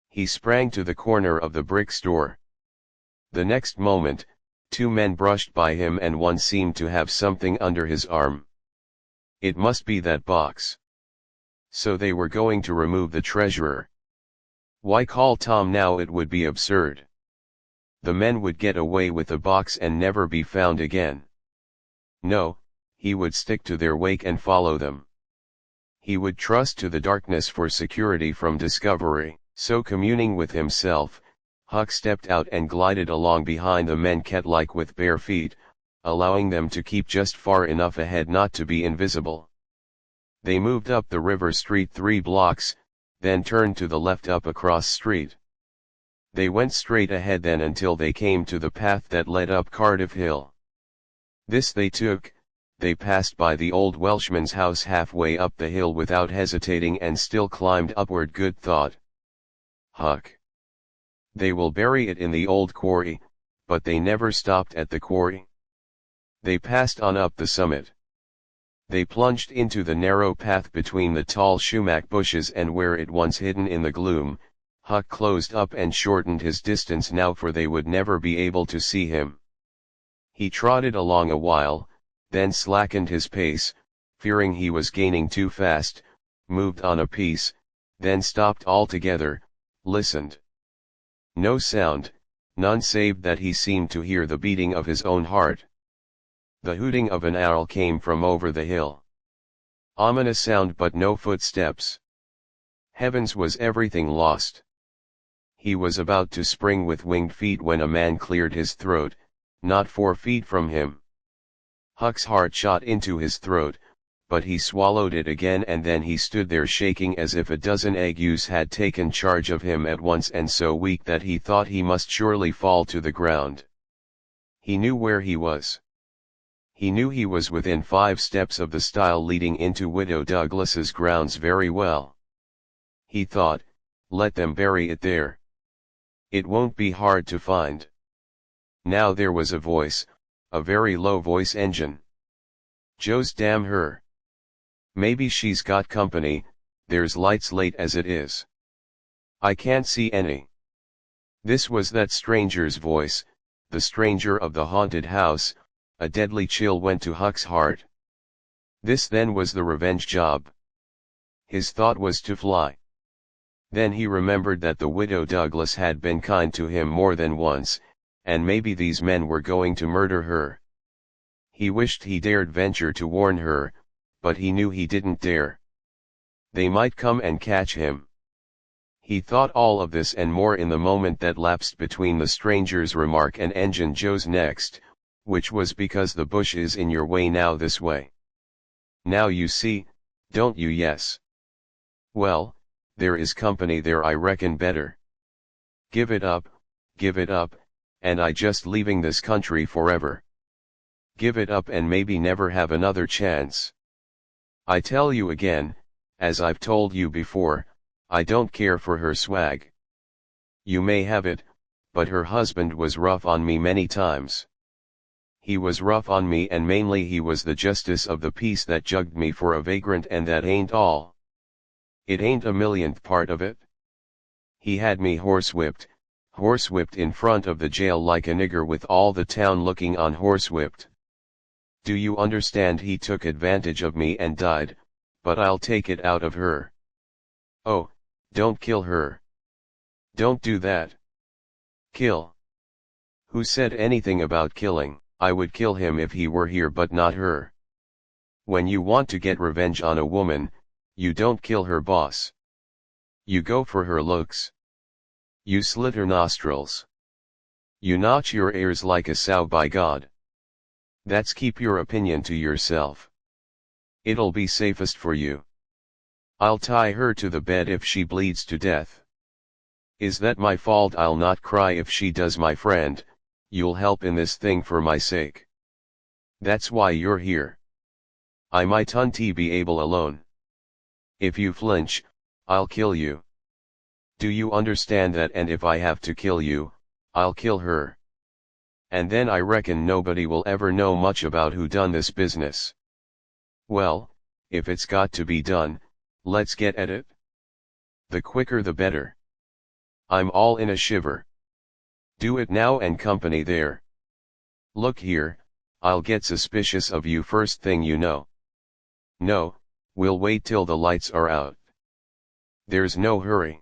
He sprang to the corner of the brick store. The next moment, 2 men brushed by him and one seemed to have something under his arm. It must be that box. So they were going to remove the treasurer. Why call Tom now? It would be absurd. The men would get away with the box and never be found again. No, he would stick to their wake and follow them. He would trust to the darkness for security from discovery. So communing with himself, Huck stepped out and glided along behind the men cat-like with bare feet, allowing them to keep just far enough ahead not to be invisible. They moved up the river street 3 blocks, then turned to the left up across street. They went straight ahead then until they came to the path that led up Cardiff Hill. This they took. They passed by the old Welshman's house halfway up the hill without hesitating and still climbed upward. Good thought. Huck. They will bury it in the old quarry, but they never stopped at the quarry. They passed on up the summit. They plunged into the narrow path between the tall sumac bushes, and where it once hidden in the gloom, Huck closed up and shortened his distance now, for they would never be able to see him. He trotted along a while, then slackened his pace, fearing he was gaining too fast, moved on a piece, then stopped altogether, listened. No sound, none save that he seemed to hear the beating of his own heart. The hooting of an owl came from over the hill. Ominous sound, but no footsteps. Heavens, was everything lost? He was about to spring with winged feet when a man cleared his throat, not 4 feet from him. Huck's heart shot into his throat, but he swallowed it again, and then he stood there shaking as if a dozen agues had taken charge of him at once, and so weak that he thought he must surely fall to the ground. He knew where he was. He knew he was within 5 steps of the stile leading into Widow Douglas's grounds very well. He thought, let them bury it there. It won't be hard to find. Now there was a voice, a very low voice. Engine. Joe's, damn her. Maybe she's got company, there's lights late as it is. I can't see any. This was that stranger's voice, the stranger of the haunted house. A deadly chill went to Huck's heart. This then was the revenge job. His thought was to fly. Then he remembered that the widow Douglas had been kind to him more than once, and maybe these men were going to murder her. He wished he dared venture to warn her, but he knew he didn't dare. They might come and catch him. He thought all of this and more in the moment that lapsed between the stranger's remark and Engine Joe's next, which was because the bush is in your way now this way. Now you see, don't you? Yes. Well, there is company there, I reckon better. Give it up, and I just leaving this country forever. Give it up and maybe never have another chance. I tell you again, as I've told you before, I don't care for her swag. You may have it, but her husband was rough on me many times. He was rough on me, and mainly he was the justice of the peace that jugged me for a vagrant, and that ain't all. It ain't a millionth part of it. He had me horsewhipped in front of the jail like a nigger, with all the town looking on, horsewhipped. Do you understand? He took advantage of me and died, but I'll take it out of her. Oh, don't kill her. Don't do that. Kill. Who said anything about killing? I would kill him if he were here, but not her. When you want to get revenge on a woman, you don't kill her, boss. You go for her looks. You slit her nostrils. You notch your ears like a sow, by God. That's keep your opinion to yourself. It'll be safest for you. I'll tie her to the bed if she bleeds to death. Is that my fault? I'll not cry if she does, my friend. You'll help in this thing for my sake. That's why you're here. I mightn't be able alone. If you flinch, I'll kill you. Do you understand that? And if I have to kill you, I'll kill her. And then I reckon nobody will ever know much about who done this business. Well, if it's got to be done, let's get at it. The quicker the better. I'm all in a shiver. Do it now, and company there. Look here, I'll get suspicious of you first thing you know. No, we'll wait till the lights are out. There's no hurry.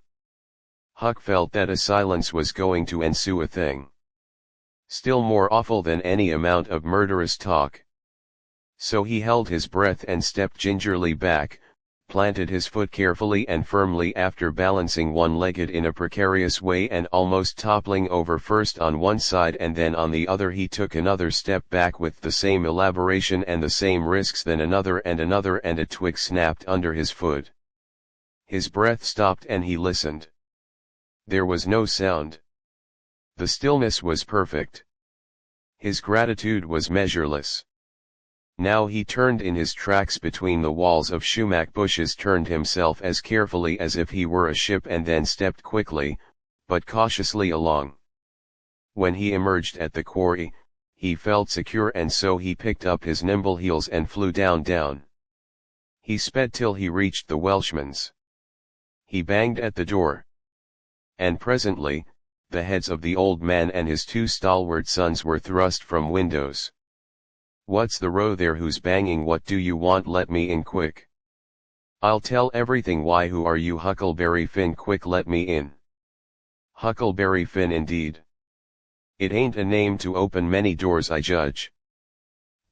Huck felt that a silence was going to ensue, a thing still more awful than any amount of murderous talk. So he held his breath and stepped gingerly back, planted his foot carefully and firmly after balancing one-legged in a precarious way and almost toppling over, first on one side and then on the other. He took another step back with the same elaboration and the same risks, then another, and a twig snapped under his foot. His breath stopped and he listened. There was no sound. The stillness was perfect. His gratitude was measureless. Now he turned in his tracks between the walls of sumac bushes, turned himself as carefully as if he were a ship, and then stepped quickly, but cautiously along. When he emerged at the quarry, he felt secure, and so he picked up his nimble heels and flew down. He sped till he reached the Welshman's. He banged at the door. And presently, the heads of the old man and his two stalwart sons were thrust from windows. What's the row there? Who's banging? What do you want? Let me in quick. I'll tell everything. Why, who are you? Huckleberry Finn. Quick, let me in. Huckleberry Finn indeed. It ain't a name to open many doors, I judge.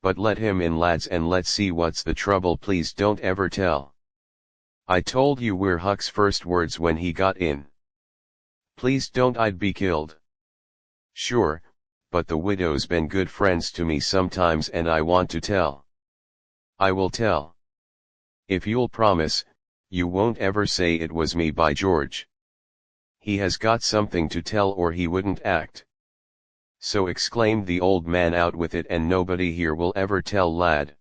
But let him in, lads, and let's see what's the trouble. Please don't ever tell. I told you, were Huck's first words when he got in. Please don't, I'd be killed. Sure, but the widow's been good friends to me sometimes, and I want to tell. I will tell. If you'll promise, you won't ever say it was me, by George. He has got something to tell or he wouldn't act. So, exclaimed the old man, out with it, and nobody here will ever tell, lad.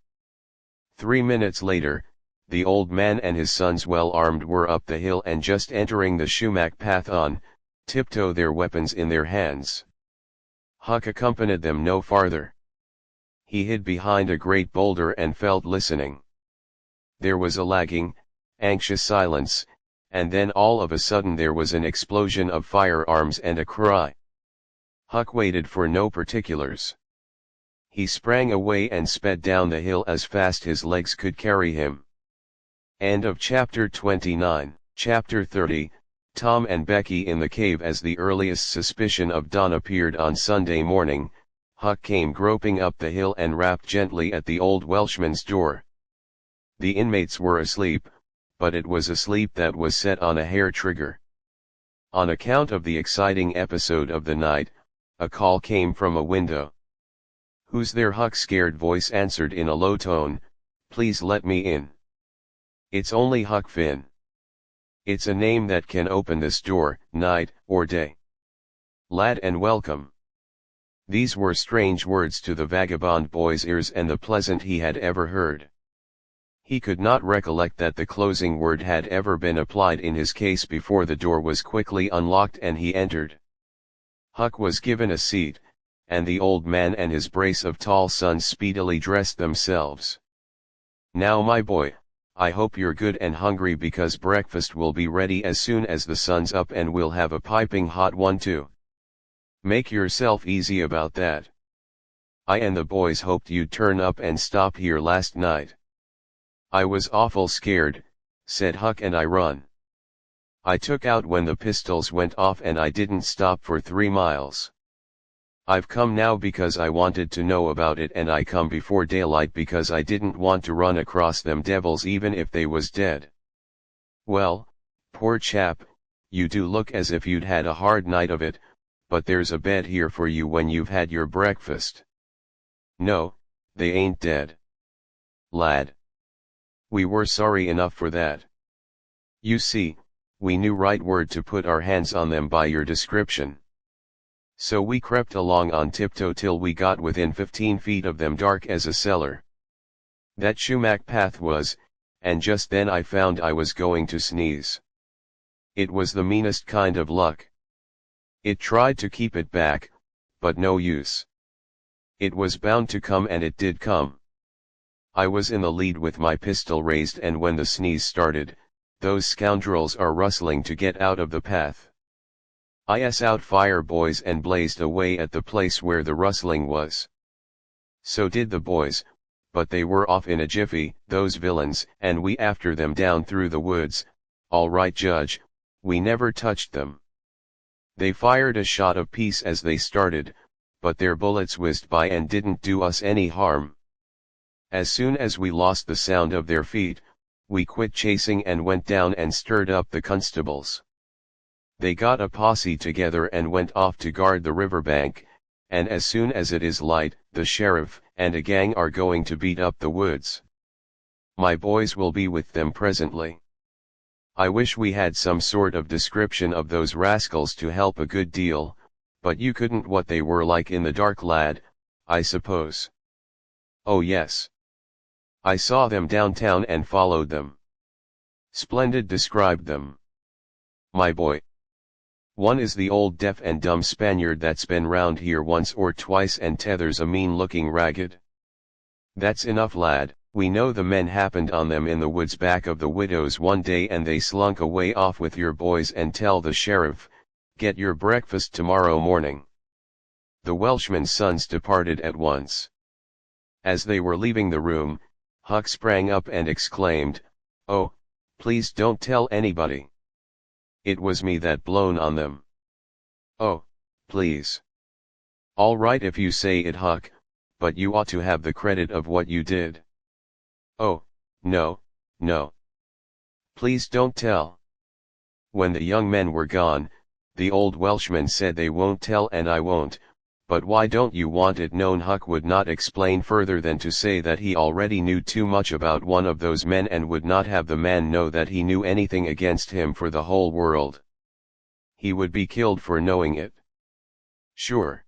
3 minutes later, the old man and his sons, well armed, were up the hill and just entering the sumac path on tiptoe, their weapons in their hands. Huck accompanied them no farther. He hid behind a great boulder and felt listening. There was a lagging, anxious silence, and then all of a sudden there was an explosion of firearms and a cry. Huck waited for no particulars. He sprang away and sped down the hill as fast his legs could carry him. End of chapter 29. Chapter 30, Tom and Becky in the cave. As the earliest suspicion of dawn appeared on Sunday morning, Huck came groping up the hill and rapped gently at the old Welshman's door. The inmates were asleep, but it was a sleep that was set on a hair trigger. On account of the exciting episode of the night, a call came from a window. "Who's there?" Huck's scared voice answered in a low tone. "Please let me in." "It's only Huck Finn." "It's a name that can open this door, night or day." "Lad, and welcome." These were strange words to the vagabond boy's ears, and the pleasant he had ever heard. He could not recollect that the closing word had ever been applied in his case before. The door was quickly unlocked and he entered. Huck was given a seat, and the old man and his brace of tall sons speedily dressed themselves. "Now my boy, I hope you're good and hungry, because breakfast will be ready as soon as the sun's up, and we'll have a piping hot one too. Make yourself easy about that. I and the boys hoped you'd turn up and stop here last night." "I was awful scared," said Huck, "and I run. I took out when the pistols went off, and I didn't stop for 3 miles. I've come now because I wanted to know about it, and I come before daylight because I didn't want to run across them devils even if they was dead." "Well, poor chap, you do look as if you'd had a hard night of it, but there's a bed here for you when you've had your breakfast." "No, they ain't dead, lad. We were sorry enough for that. You see, we knew right word to put our hands on them by your description. So we crept along on tiptoe till we got within 15 feet of them, dark as a cellar. That sumac path was, and just then I found I was going to sneeze. It was the meanest kind of luck. It tried to keep it back, but no use. It was bound to come, and it did come. I was in the lead with my pistol raised, and when the sneeze started, those scoundrels are rustling to get out of the path. I out fire, boys, and blazed away at the place where the rustling was. So did the boys, but they were off in a jiffy, those villains, and we after them down through the woods. All right, Judge, we never touched them. They fired a shot apiece as they started, but their bullets whizzed by and didn't do us any harm. As soon as we lost the sound of their feet, we quit chasing and went down and stirred up the constables. They got a posse together and went off to guard the riverbank, and as soon as it is light, the sheriff and a gang are going to beat up the woods. My boys will be with them presently. I wish we had some sort of description of those rascals to help a good deal, but you couldn't. What they were like in the dark, lad, I suppose?" "Oh yes. I saw them downtown and followed them." "Splendid. Describe them." "My boy, one is the old deaf and dumb Spaniard that's been round here once or twice, and t'other's a mean-looking ragged." "That's enough, lad. We know the men happened on them in the woods back of the widow's one day, and they slunk away off with your boys. And tell the sheriff, get your breakfast tomorrow morning." The Welshman's sons departed at once. As they were leaving the room, Huck sprang up and exclaimed, "Oh, please don't tell anybody. It was me that blown on them." "Oh, please." "All right if you say it, Huck, but you ought to have the credit of what you did." "Oh, no, no. Please don't tell." When the young men were gone, the old Welshman said, "They won't tell and I won't, but why don't you want it known?" Huck would not explain further than to say that he already knew too much about one of those men and would not have the man know that he knew anything against him for the whole world. He would be killed for knowing it. "Sure."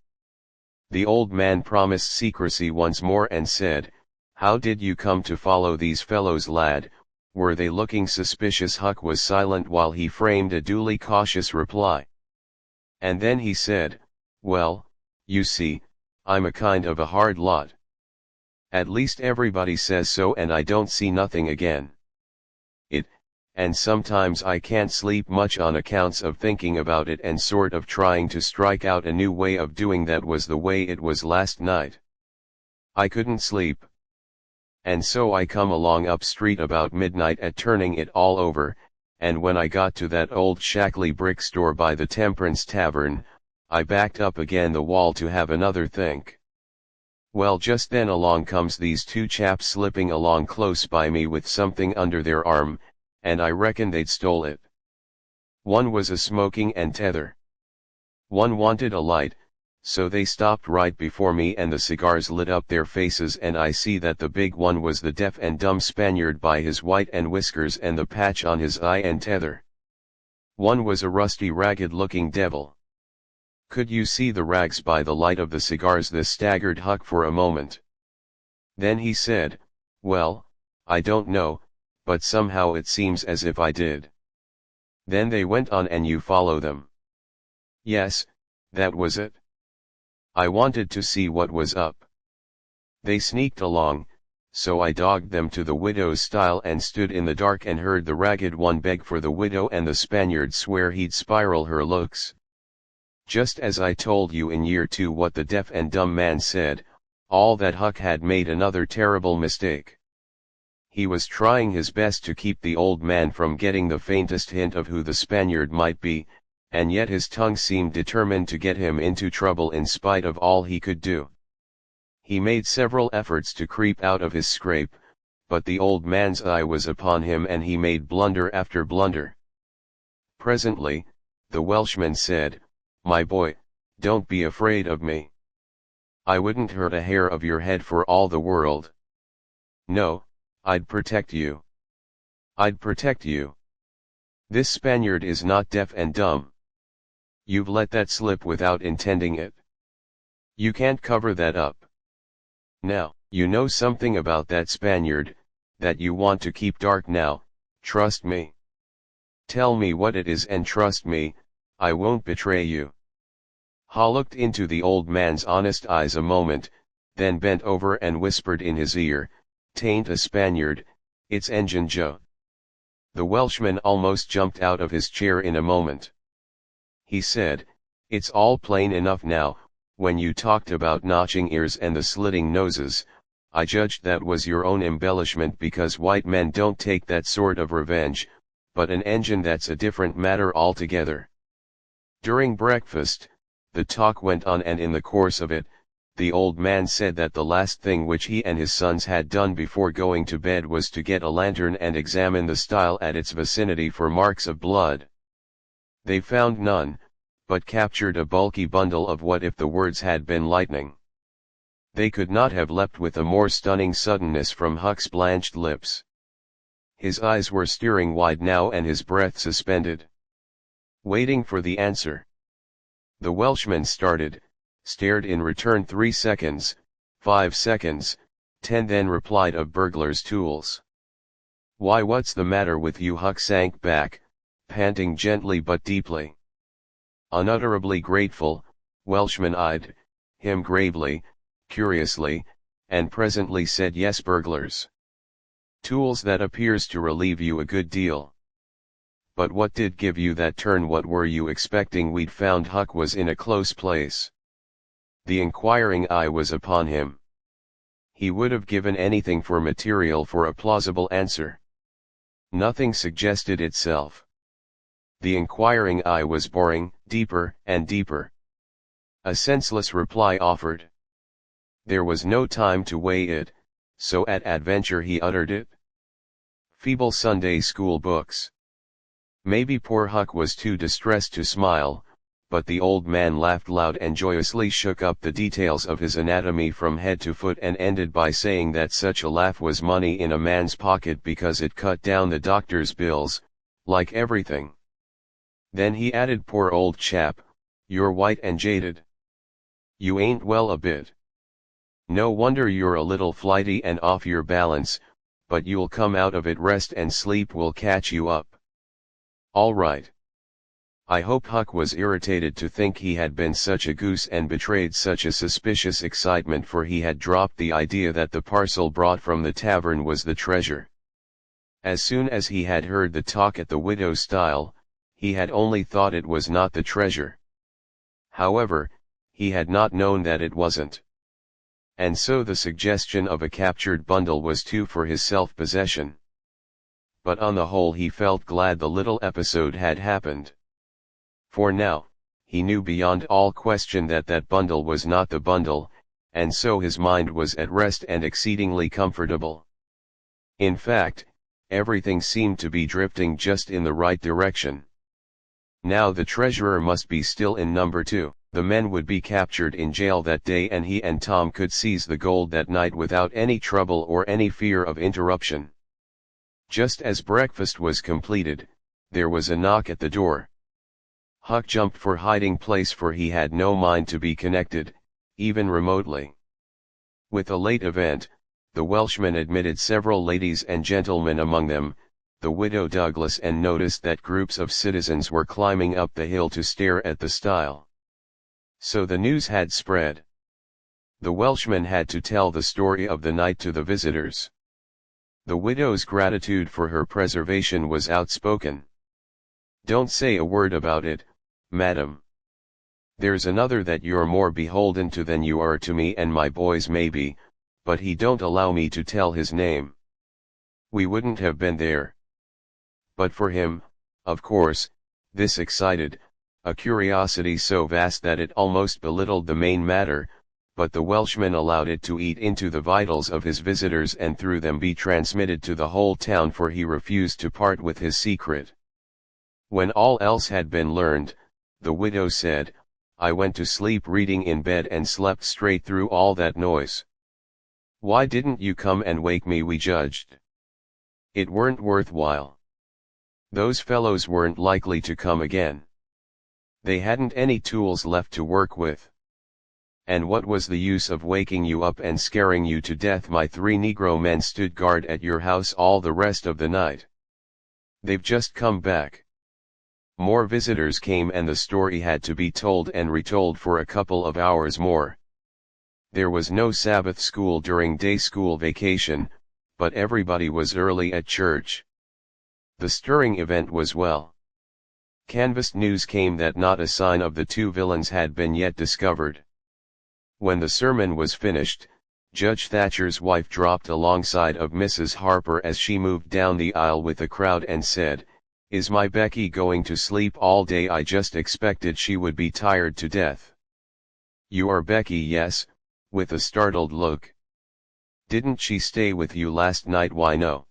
The old man promised secrecy once more and said, "How did you come to follow these fellows, lad? Were they looking suspicious?" Huck was silent while he framed a duly cautious reply. And then he said, "Well, you see, I'm a kind of a hard lot. At least everybody says so, and I don't see nothing again it, and sometimes I can't sleep much on accounts of thinking about it and sort of trying to strike out a new way of doing that was the way it was last night. I couldn't sleep. And so I come along up street about midnight at turning it all over, and when I got to that old shackly brick store by the Temperance Tavern, I backed up again the wall to have another think. Well, just then along comes these two chaps slipping along close by me with something under their arm, and I reckon they'd stole it. One was a smoking and tether. One wanted a light, so they stopped right before me and the cigars lit up their faces, and I see that the big one was the deaf and dumb Spaniard by his white and whiskers and the patch on his eye and tether. One was a rusty ragged-looking devil. Could you see the rags by the light of the cigars? This staggered Huck for a moment. Then he said, "Well, I don't know, but somehow it seems as if I did." Then they went on. "And you follow them?" "Yes, that was it. I wanted to see what was up. They sneaked along, so I dogged them to the widow's stile and stood in the dark and heard the ragged one beg for the widow and the Spaniard swear he'd spiral her looks. Just as I told you in year 2 what the deaf and dumb man said, all that Huck had made another terrible mistake. He was trying his best to keep the old man from getting the faintest hint of who the Spaniard might be, and yet his tongue seemed determined to get him into trouble in spite of all he could do. He made several efforts to creep out of his scrape, but the old man's eye was upon him and he made blunder after blunder. Presently, the Welshman said, "My boy, don't be afraid of me. I wouldn't hurt a hair of your head for all the world. No, I'd protect you. I'd protect you. This Spaniard is not deaf and dumb. You've let that slip without intending it. You can't cover that up. Now, you know something about that Spaniard, that you want to keep dark now, trust me. Tell me what it is and trust me, I won't betray you." Ha looked into the old man's honest eyes a moment, then bent over and whispered in his ear, "'Tain't a Spaniard, it's Engine Joe." The Welshman almost jumped out of his chair in a moment. He said, "It's all plain enough now. When you talked about notching ears and the slitting noses, I judged that was your own embellishment because white men don't take that sort of revenge, but an engine, that's a different matter altogether." During breakfast, the talk went on, and in the course of it, the old man said that the last thing which he and his sons had done before going to bed was to get a lantern and examine the stile at its vicinity for marks of blood. They found none, but captured a bulky bundle of what if the words had been lightning. They could not have leapt with a more stunning suddenness from Huck's blanched lips. His eyes were staring wide now and his breath suspended, waiting for the answer. The Welshman started, stared in return 3 seconds, 5 seconds, 10, then replied, "Of burglars' tools." "Why, what's the matter with you?" Huck sank back, panting gently but deeply. Unutterably grateful, Welshman eyed him gravely, curiously, and presently said, "Yes, burglars. Tools. That appears to relieve you a good deal. But what did give you that turn? What were you expecting we'd found?" Huck was in a close place. The inquiring eye was upon him. He would have given anything for material for a plausible answer. Nothing suggested itself. The inquiring eye was boring, deeper and deeper. A senseless reply offered. There was no time to weigh it, so at adventure he uttered it. "Feeble Sunday school books." Maybe poor Huck was too distressed to smile, but the old man laughed loud and joyously shook up the details of his anatomy from head to foot and ended by saying that such a laugh was money in a man's pocket because it cut down the doctor's bills, like everything. Then he added, "Poor old chap, you're white and jaded. You ain't well a bit. No wonder you're a little flighty and off your balance, but you'll come out of it. Rest and sleep will catch you up. All right." I hope Huck was irritated to think he had been such a goose and betrayed such a suspicious excitement, for he had dropped the idea that the parcel brought from the tavern was the treasure. As soon as he had heard the talk at the widow's stile, he had only thought it was not the treasure. However, he had not known that it wasn't. And so the suggestion of a captured bundle was too for his self-possession. But on the whole he felt glad the little episode had happened. For now, he knew beyond all question that that bundle was not the bundle, and so his mind was at rest and exceedingly comfortable. In fact, everything seemed to be drifting just in the right direction. Now the treasurer must be still in number 2, the men would be captured in jail that day, and he and Tom could seize the gold that night without any trouble or any fear of interruption. Just as breakfast was completed, there was a knock at the door. Huck jumped for hiding place, for he had no mind to be connected, even remotely, with a late event. The Welshman admitted several ladies and gentlemen among them, the widow Douglas, and noticed that groups of citizens were climbing up the hill to stare at the stile. So the news had spread. The Welshman had to tell the story of the night to the visitors. The widow's gratitude for her preservation was outspoken. "Don't say a word about it, madam. There's another that you're more beholden to than you are to me and my boys maybe, but he don't allow me to tell his name. We wouldn't have been there. But for him, of course." This excited a curiosity so vast that it almost belittled the main matter, but the Welshman allowed it to eat into the vitals of his visitors and through them be transmitted to the whole town, for he refused to part with his secret. When all else had been learned, the widow said, "I went to sleep reading in bed and slept straight through all that noise. Why didn't you come and wake me?" We judged it weren't worthwhile. Those fellows weren't likely to come again. They hadn't any tools left to work with. And what was the use of waking you up and scaring you to death? My 3 Negro men stood guard at your house all the rest of the night. They've just come back." More visitors came, and the story had to be told and retold for a couple of hours more. There was no Sabbath school during day school vacation, but everybody was early at church. The stirring event was well canvassed. News came that not a sign of the 2 villains had been yet discovered. When the sermon was finished, Judge Thatcher's wife dropped alongside of Mrs. Harper as she moved down the aisle with the crowd and said, "Is my Becky going to sleep all day? I just expected she would be tired to death." "You are Becky?" "Yes," with a startled look. "Didn't she stay with you last night?" "Why no."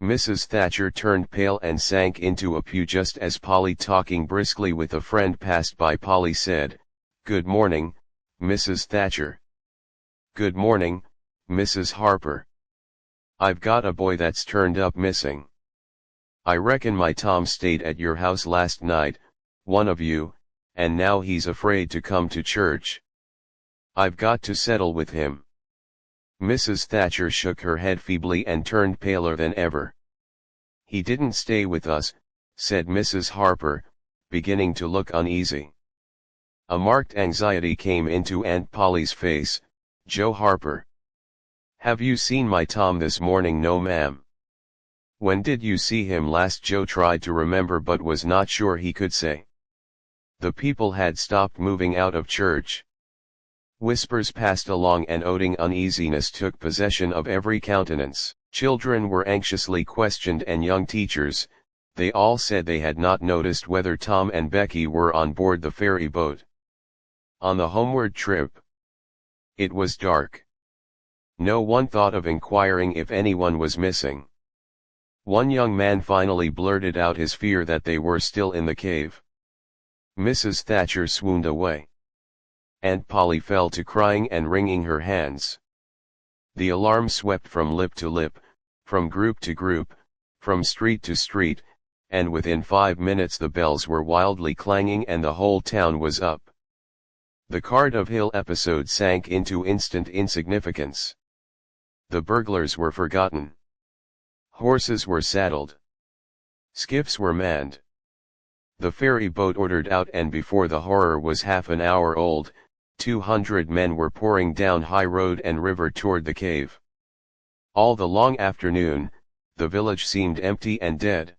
Mrs. Thatcher turned pale and sank into a pew just as Polly, talking briskly with a friend, passed by. Polly said, "Good morning, Mrs. Thatcher." "Good morning, Mrs. Harper. I've got a boy that's turned up missing. I reckon my Tom stayed at your house last night, one of you, and now he's afraid to come to church. I've got to settle with him." Mrs. Thatcher shook her head feebly and turned paler than ever. "He didn't stay with us," said Mrs. Harper, beginning to look uneasy. A marked anxiety came into Aunt Polly's face. "Joe Harper. Have you seen my Tom this morning?" "No, ma'am." "When did you see him last?" Joe tried to remember but was not sure he could say. The people had stopped moving out of church. Whispers passed along and oding uneasiness took possession of every countenance. Children were anxiously questioned and young teachers, they all said they had not noticed whether Tom and Becky were on board the ferry boat. On the homeward trip, it was dark. No one thought of inquiring if anyone was missing. One young man finally blurted out his fear that they were still in the cave. Mrs. Thatcher swooned away. Aunt Polly fell to crying and wringing her hands. The alarm swept from lip to lip, from group to group, from street to street, and within 5 minutes the bells were wildly clanging and the whole town was up. The Card of Hill episode sank into instant insignificance. The burglars were forgotten. Horses were saddled. Skiffs were manned. The ferry boat ordered out, and before the horror was half an hour old, 200 men were pouring down high road and river toward the cave. All the long afternoon, the village seemed empty and dead.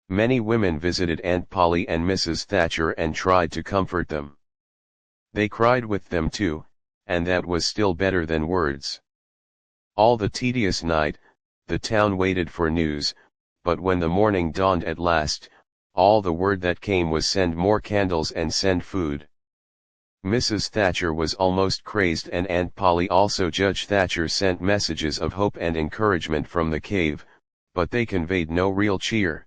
Many women visited Aunt Polly and Mrs. Thatcher and tried to comfort them. They cried with them too, and that was still better than words. All the tedious night, the town waited for news, but when the morning dawned at last, all the word that came was send more candles and send food. Mrs. Thatcher was almost crazed, and Aunt Polly also. Judge Thatcher sent messages of hope and encouragement from the cave, but they conveyed no real cheer.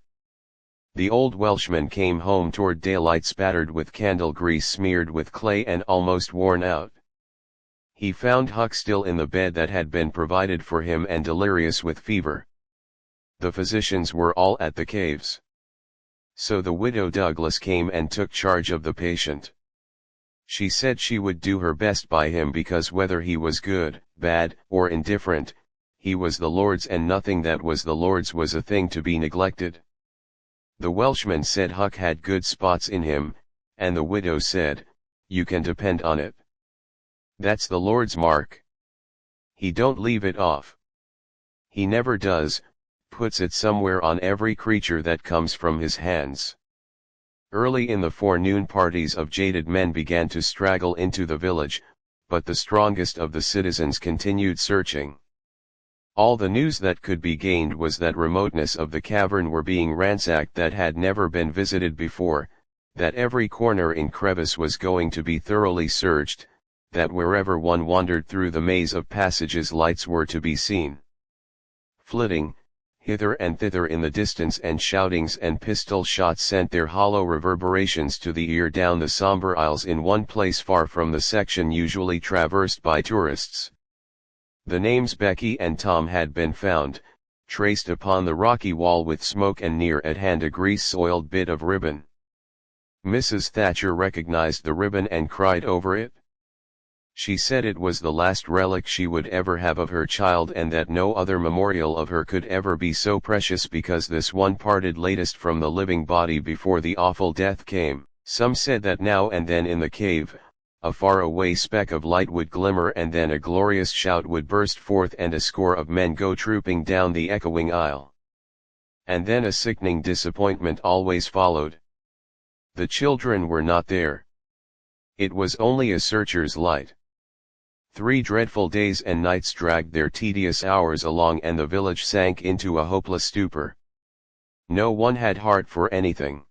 The old Welshman came home toward daylight spattered with candle grease, smeared with clay and almost worn out. He found Huck still in the bed that had been provided for him and delirious with fever. The physicians were all at the caves. So the widow Douglas came and took charge of the patient. She said she would do her best by him because whether he was good, bad, or indifferent, he was the Lord's, and nothing that was the Lord's was a thing to be neglected. The Welshman said Huck had good spots in him, and the widow said, "You can depend on it. That's the Lord's mark. He don't leave it off. He never does, puts it somewhere on every creature that comes from his hands." Early in the forenoon parties of jaded men began to straggle into the village, but the strongest of the citizens continued searching. All the news that could be gained was that remoteness of the cavern were being ransacked that had never been visited before, that every corner and crevice was going to be thoroughly searched, that wherever one wandered through the maze of passages lights were to be seen flitting hither and thither in the distance, and shoutings and pistol shots sent their hollow reverberations to the ear down the somber aisles in one place far from the section usually traversed by tourists. The names Becky and Tom had been found, traced upon the rocky wall with smoke, and near at hand a grease-soiled bit of ribbon. Mrs. Thatcher recognized the ribbon and cried over it. She said it was the last relic she would ever have of her child, and that no other memorial of her could ever be so precious, because this one parted latest from the living body before the awful death came. Some said that now and then in the cave, a far-away speck of light would glimmer, and then a glorious shout would burst forth and a score of men go trooping down the echoing aisle. And then a sickening disappointment always followed. The children were not there. It was only a searcher's light. 3 dreadful days and nights dragged their tedious hours along, and the village sank into a hopeless stupor. No one had heart for anything.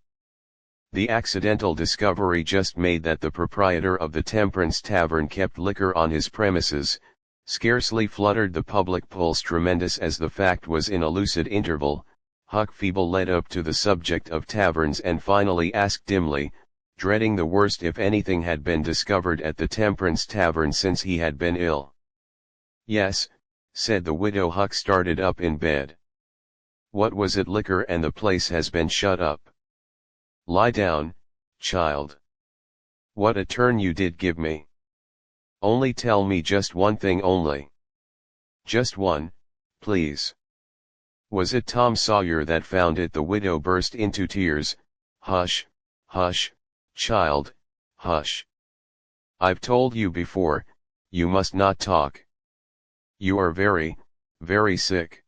The accidental discovery just made that the proprietor of the Temperance Tavern kept liquor on his premises, scarcely fluttered the public pulse, tremendous as the fact was. In a lucid interval, Huck Feeble led up to the subject of taverns and finally asked dimly, dreading the worst if anything had been discovered at the Temperance Tavern since he had been ill. "Yes," said the widow. Huck started up in bed. "What was it? Liquor, and the place has been shut up." "Lie down, child. What a turn you did give me. Only tell me just one thing only. Just one, please. Was it Tom Sawyer that found it?" The widow burst into tears. "Hush, hush, child, hush. I've told you before, you must not talk. You are very, very sick.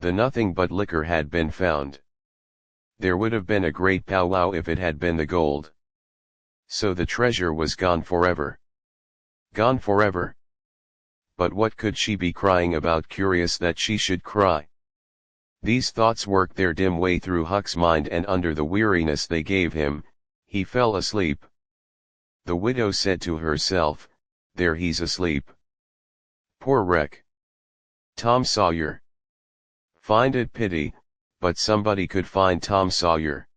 The nothing but liquor had been found. There would have been a great powwow if it had been the gold. So the treasure was gone forever. Gone forever. But what could she be crying about? Curious that she should cry." These thoughts worked their dim way through Huck's mind, and under the weariness they gave him, he fell asleep. The widow said to herself, "There he's asleep. Poor wreck. Tom Sawyer. Find it pity, but somebody could find Tom Sawyer.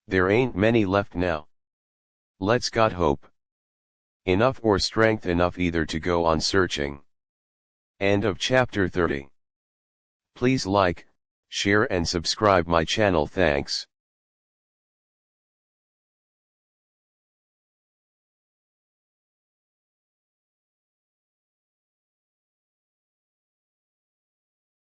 There ain't many left now. Let's got hope. Enough, or strength enough either, to go on searching." End of chapter 30. Please like, share and subscribe my channel. Thanks.